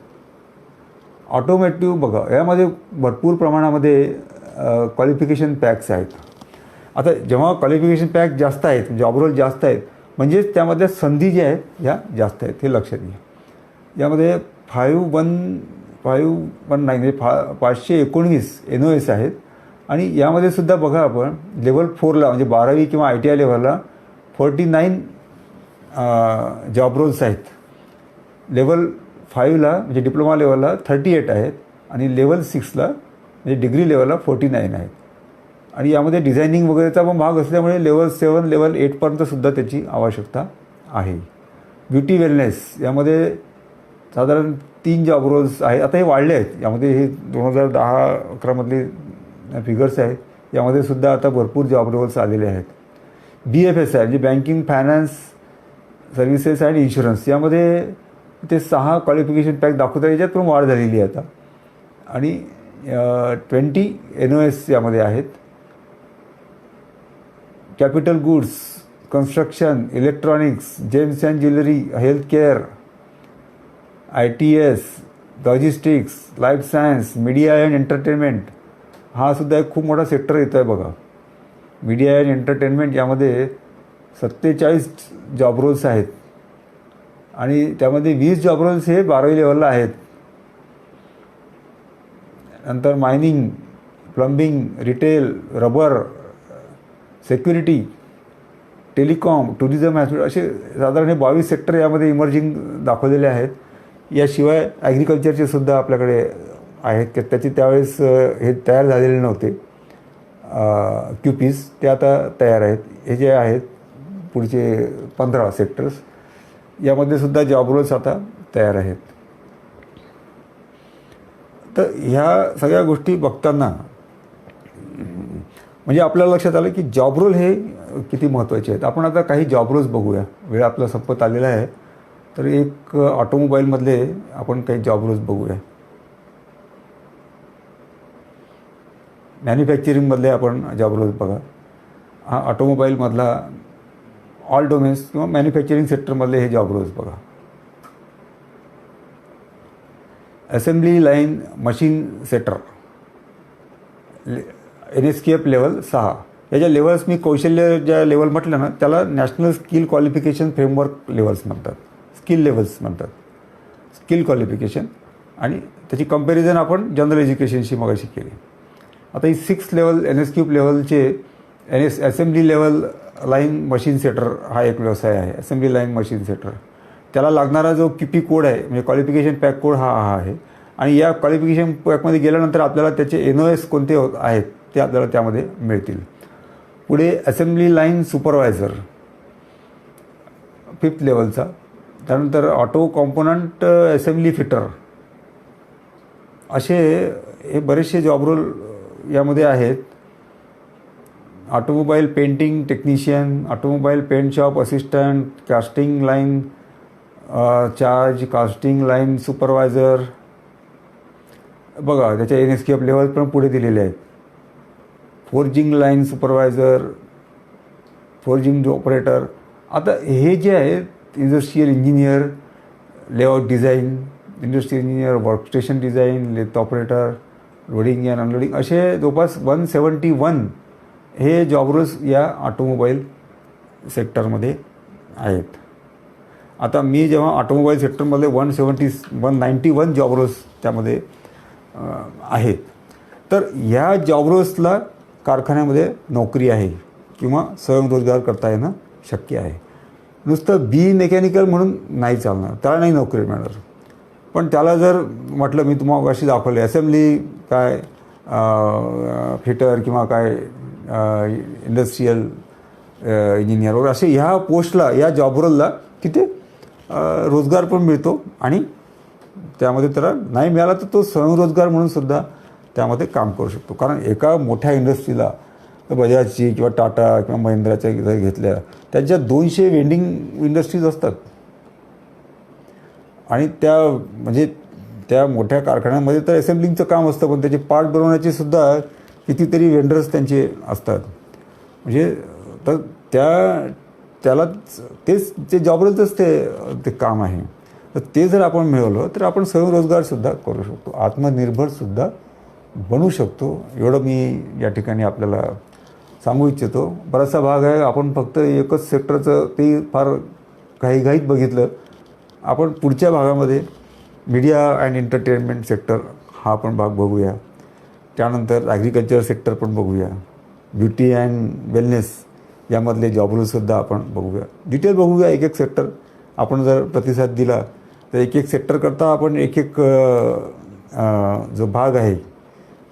ऑटोमॅटिव्ह बघा यामध्ये भरपूर प्रमाणामध्ये क्वालिफिकेशन पॅक्स आहेत. आता जेव्हा क्वालिफिकेशन पॅक जास्त आहेत, जॉब रोल जास्त आहेत, म्हणजेच त्यामधल्या संधी ज्या आहेत ह्या जास्त आहेत हे लक्षात घ्या. यामध्ये 519 म्हणजे 519 NOS आहेत. आणि यामध्ये सुद्धा बघा आपण लेवल 4ला म्हणजे 12वी किंवा ITI लेवलला 49 जॉब रोल्स आहेत. लेवल 5ला म्हणजे डिप्लोमा लेवलला 38 आहेत आणि लेवल 6ला म्हणजे डिग्री लेवलला 49 आहेत. आणि यामध्ये डिझायनिंग वगैरेचा पण भाग असल्यामुळे लेवल 7, लेवल 8पर्यंतसुद्धा त्याची आवश्यकता आहे. ब्युटी वेलनेस यामध्ये साधारण 3 जॉब रोल्स आहेत. आता हे वाढले आहेत, यामध्ये हे 2010-11मधले फिगर्स आहेत. यामध्ये सुद्धा आता भरपूर जॉब रोल्स आलेले आहेत. BFSI म्हणजे बँकिंग फायनान्स सर्व्हिसेस आणि इन्शुरन्स यामध्ये ते 6 क्वालिफिकेशन पॅक दाखवतात. याच्यात पण वाढ झालेली आहे आता. आणि 20 NOS यामध्ये आहेत. Capital goods, construction, electronics, James and jewellery, healthcare, ITS, logistics, life science, media and entertainment हा सुद्धा एक खूप मोठा सेक्टर येतो आहे बघा. मीडिया अँड एंटरटेनमेंट यामध्ये 47 जॉब रोल्स आहेत आणि त्यामध्ये 20 जॉब रोल्स हे 12वी लेवलला आहेत. नंतर mining, plumbing, retail, rubber, security, telecom, tourism, असे साधारण 22 सेक्टर यामध्ये इमर्जिंग दाखवलेले आहेत. याशिवाय ॲग्रिकल्चरचे सुद्धा आपल्याकडे आहेत. त्याचे त्यावेळेस हे तयार झालेले नव्हते QPs, ते आता तयार आहेत. हे जे आहेत पुढचे 15 सेक्टर्स यामध्ये सुद्धा जॉब रोल्स आता तयार आहेत. तर ह्या सगळ्या गोष्टी बघताना म्हणजे आपल्याला लक्षात आलं की जॉब रोल हे किती महत्त्वाचे आहेत. आपण आता काही जॉब रोल्स बघूया. वेळ आपला संपत आलेला आहे. तर एक ऑटोमोबाईलमधले आपण काही जॉब रोल्स बघूया. मॅन्युफॅक्चरिंगमधले आपण जॉब रोल्स बघा. हा ऑटोमोबाईलमधला ऑल डोमेन्स किंवा मॅन्युफॅक्चरिंग सेक्टरमधले हे जॉब रोल्स बघा. Assembly line machine setter, NSQF level 6. याच्या लेवल्स मी कौशल्य ज्या लेवल म्हटलं ना त्याला national skill qualification framework levels म्हणतात. स्किल लेवल्स म्हणतात, स्किल क्वालिफिकेशन. आणि त्याची कंपॅरिझन आपण जनरल एज्युकेशनशी मगाशी केली. आता ही 6 लेवल NSQF लेवलचे assembly level line machine setter हा एक व्यवसाय आहे. असेंब्ली लाईन मशीन सेटर त्याला लागणारा जो QP कोड आहे म्हणजे क्वालिफिकेशन पॅक कोड हा आहे. आणि या क्वालिफिकेशन पॅकमध्ये गेल्यानंतर आपल्याला त्याचे NOS कोणते आहेत ते आपल्याला त्यामध्ये मिळतील. पुढे असेंब्ली लाईन सुपरवायझर 5th लेवलचा. त्यानंतर ऑटो कॉम्पोनंट असेंब्ली फिटर, असे हे बरेचसे जॉब रोल यामध्ये आहेत. Automobile painting technician, automobile paint shop assistant, casting line charge, casting line supervisor बघा. त्याच्या NSQF लेवल पण पुढे दिलेले आहेत. Forging line supervisor, forging operator. आता हे जे आहेत industrial engineer, layout design, industrial engineer, workstation design, lathe operator, loading and unloading, असे जवळपास 171 हे जॉब रोल्स या ऑटोमोबाईल सेक्टरमध्ये आहेत. आता मी जेव्हा ऑटोमोबाईल सेक्टरमध्ये 191 जॉब रोल्स त्यामध्ये आहेत. तर ह्या जॉब रोल्सला कारखान्यामध्ये नोकरी आहे किंवा स्वयंरोजगार करता येणं शक्य आहे. नुसतं मेकॅनिकल म्हणून नाही चालणार, त्याला नाही नोकरी मिळणार. पण त्याला जर म्हटलं मी तुम्हाला अशी दाखवली असेंब्ली काय फिटर किंवा काय इंडस्ट्रियल इंजिनियर वगैरे असे ह्या पोस्टला या जॉब रोलला तिथे रोजगार पण मिळतो. आणि त्यामध्ये त्याला नाही मिळाला तर तो स्वयंरोजगार म्हणून सुद्धा त्यामध्ये काम करू शकतो. कारण एका मोठ्या इंडस्ट्रीला बजाजची किंवा टाटा किंवा महिंद्राच्या जर घेतल्या त्यांच्या 200 वेंडिंग इंडस्ट्रीज असतात. आणि म्हणजे त्या मोठ्या कारखान्यामध्ये तर असेंब्लिंगचं काम असतं पण त्याचे पार्ट बनवण्याचे सुद्धा कितीतरी वेंडर्स त्यांचे असतात. म्हणजे तर त्याला तेच ते जॉबरच ते काम आहे. तर ते जर आपण मिळवलं तर आपण स्वयंरोजगारसुद्धा करू शकतो, आत्मनिर्भरसुद्धा बनू शकतो. एवढं मी या ठिकाणी आपल्याला सांगू इच्छितो. बराचसा भाग आहे आपण फक्त एकच सेक्टरचं ते फार घाईघाईत बघितलं. आपण पुढच्या भागामध्ये मीडिया अँड एंटरटेनमेंट सेक्टर हा पण भाग बघूया. त्यानंतर ॲग्रिकल्चर सेक्टर पण बघूया. ब्युटी अँड वेलनेस यामधले जॉब रोलसुद्धा आपण बघूया. डिटेल बघूया एक एक सेक्टर. आपण जर प्रतिसाद दिला तर एक एक सेक्टर करता आपण एक एक जो भाग आहे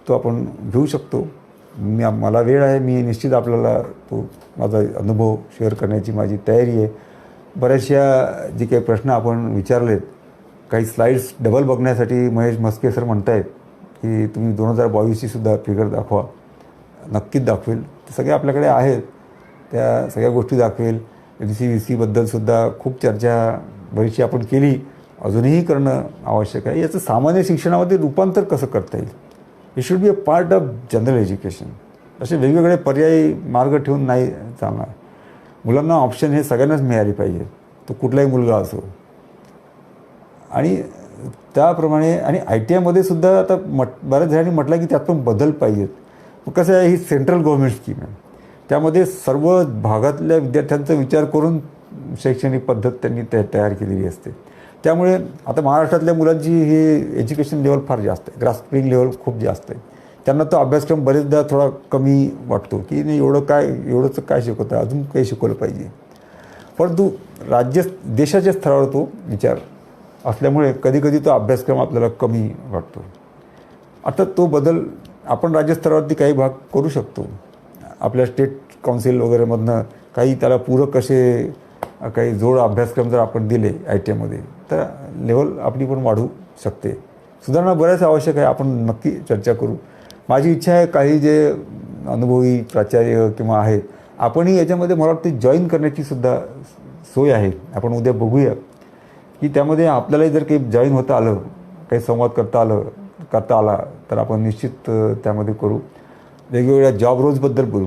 तो आपण घेऊ शकतो. मला वेळ आहे, मी निश्चित आपल्याला तो माझा अनुभव शेअर करण्याची माझी तयारी आहे. बऱ्याचशा जे काही प्रश्न आपण विचारलेत, काही स्लाईड्स डबल बघण्यासाठी महेश म्हस्के सर म्हणत आहेत की तुम्ही 2022ची सुद्धा फिगर दाखवा. नक्कीच दाखवेल. ते सगळे आपल्याकडे आहेत, त्या सगळ्या गोष्टी दाखवेल. NCVC-बद्दलसुद्धा खूप चर्चा बरीचशी आपण केली, अजूनही करणं आवश्यक आहे. याचं सामान्य शिक्षणामध्ये रूपांतर कसं करता येईल? It should be a part of general education. असे वेगवेगळे पर्यायी मार्ग ठेवून नाही चालणार. मुलांना ऑप्शन हे सगळ्यांनाच मिळाली पाहिजे, तो कुठलाही मुलगा असो. आणि त्याप्रमाणे आणि ITIमध्ये सुद्धा आता बऱ्याच जणांनी म्हटलं की त्यात पण बदल पाहिजेत. मग कसं आहे, ही सेंट्रल गव्हर्नमेंट स्कीम आहे, त्यामध्ये सर्व भागातल्या विद्यार्थ्यांचा विचार करून शैक्षणिक पद्धत त्यांनी तयार केलेली असते. त्यामुळे आता महाराष्ट्रातल्या मुलांची हे एज्युकेशन लेवल फार जास्त आहे, ग्रास्पिंग लेवल खूप जास्त आहे. त्यांना तो अभ्यासक्रम बरेचदा थोडा कमी वाटतो की नाही एवढंच काय शिकवतं, अजून काही शिकवलं पाहिजे. परंतु देशाच्या स्तरावर तो विचार असल्यामुळे कधीकधी तो अभ्यासक्रम आपल्याला कमी वाटतो. आता तो बदल आपण राज्यस्तरावरती काही भाग करू शकतो. आपल्या स्टेट काउन्सिल वगैरेमधनं काही त्याला पूरक असे काही जोड अभ्यासक्रम जर आपण दिले ITIमध्ये तर लेवल आपली पण वाढू शकते. सुधारणा बऱ्याच आवश्यक आहे, आपण नक्की चर्चा करू. माझी इच्छा आहे काही जे अनुभवी प्राचार्य किंवा आहेत आपणही याच्यामध्ये मला वाटते जॉईन करण्याची सुद्धा सोय आहे. आपण उद्या बघूया की त्यामध्ये आपल्यालाही जर काही जॉईन होता आलं, काही संवाद करता आला तर आपण निश्चित त्यामध्ये करू. वेगवेगळ्या जॉब रोल्सबद्दल बोलू,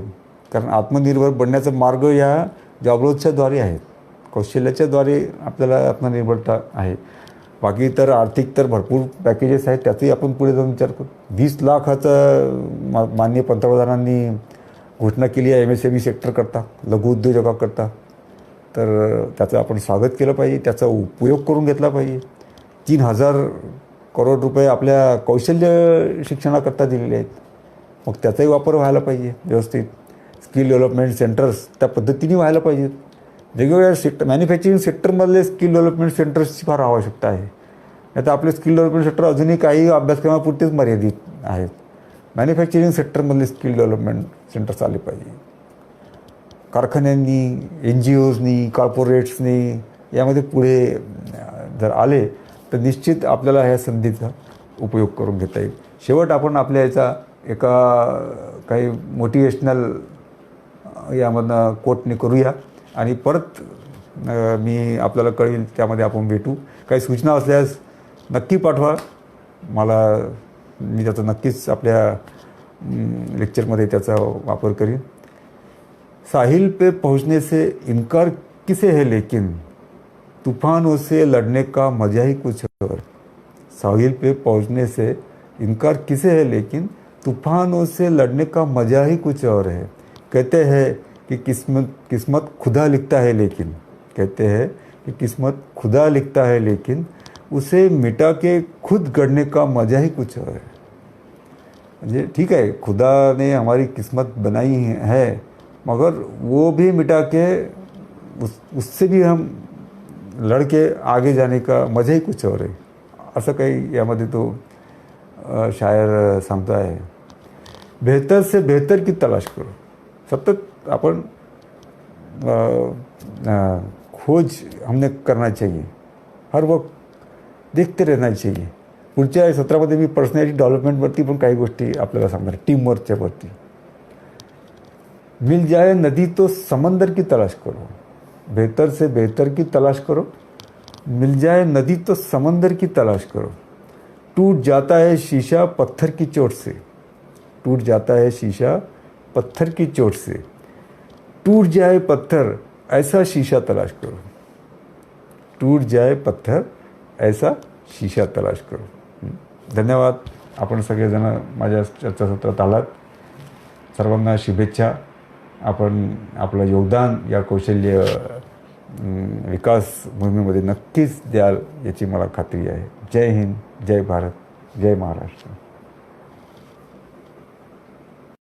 कारण आत्मनिर्भर बनण्याचा मार्ग या जॉब रोल्सच्याद्वारे आहेत, कौशल्याच्याद्वारे आपल्याला आत्मनिर्भरता आहे. बाकी तर आर्थिक तर भरपूर पॅकेजेस आहेत, त्याचाही आपण पुढे जाऊन विचार करू. 20 लाखाचा माननीय पंतप्रधानांनी घोषणा केली आहे MSME सेक्टरकरता, लघुउद्योजकाकरता. तर त्याचं आपण स्वागत केलं पाहिजे, त्याचा उपयोग करून घेतला पाहिजे. 3,000 करोड रुपये आपल्या कौशल्य शिक्षणाकरता दिलेले आहेत, मग त्याचाही वापर व्हायला पाहिजे व्यवस्थित. स्किल डेव्हलपमेंट सेंटर्स त्या पद्धतीने व्हायला पाहिजेत. वेगवेगळ्या मॅन्युफॅक्चरिंग सेक्टरमधले स्किल डेव्हलपमेंट सेंटर्सची फार आवश्यकता आहे. आता आपले स्किल डेव्हलपमेंट सेक्टर अजूनही काही अभ्यासक्रमापुरतेच मर्यादित आहेत. मॅन्युफॅक्चरिंग सेक्टरमधले स्किल डेव्हलपमेंट सेंटर्स आले पाहिजे. कारखान्यांनी, NGOजनी, कॉर्पोरेट्सनी यामध्ये पुढे जर आले तर निश्चित आपल्याला ह्या संधीचा उपयोग करून घेता येईल. शेवट आपण आपल्या याचा काही मोटिवेशनल यामधनं कोटने करूया आणि परत मी आपल्याला कळेल, त्यामध्ये आपण भेटू. काही सूचना असल्यास नक्की पाठवा मला, मी त्याचा नक्कीच आपल्या लेक्चरमध्ये त्याचा वापर करीन. साहिल पे पहुंचने से इनकार किसे है लेकिन तूफानों से लड़ने का मजा ही कुछ और. साहिल पे पहुंचने से इनकार किसे है लेकिन तूफानों से लड़ने का मजा ही कुछ और है. कहते हैं कि किस्मत खुदा लिखता है लेकिन, कहते हैं कि किस्मत खुदा लिखता है लेकिन उसे मिटा के खुद गढ़ने का मजा ही कुछ और है. म्हणजे ठीक है, खुदा ने हमारी किस्मत बनाई है, मगर वो भी मिटा के उससे भी हम लड़के आगे जाने का मजा ही कुछ और है. असं काही यामध्ये तो शायर सांगतो आहे. बेहतर से बेहतर की तलाश करो. सतत आपण खोज हमने करना चाहिए, हर वक्त देखते रहना चाहिए. पुढच्या सत्रामध्ये मी पर्सनॅलिटी डेव्हलपमेंटवरती पण काही गोष्टी आपल्याला सांगणार, टीमवर्कच्या वरती. मिल जाए नदी तो समंदर की तलाश करो. बेहतर से बेहतर की तलाश करो. मिल जाए नदी तो समंदर की तलाश करो. टूट जाता है शीशा पत्थर की चोट से. टूट जाता है शीशा पत्थर की चोट से. टूट जाए पत्थर ऐसा शीशा तलाश करो. टूट जाए पत्थर ऐसा शीशा तलाश करो. धन्यवाद. आपण सगळेजण माझ्या चर्चासत्रात आलात. सर्वांना शुभेच्छा. आपण आपलं योगदान या कौशल्य विकास मोहिमेमध्ये नक्कीच द्याल याची मला खात्री आहे. जय हिंद, जय भारत, जय महाराष्ट्र.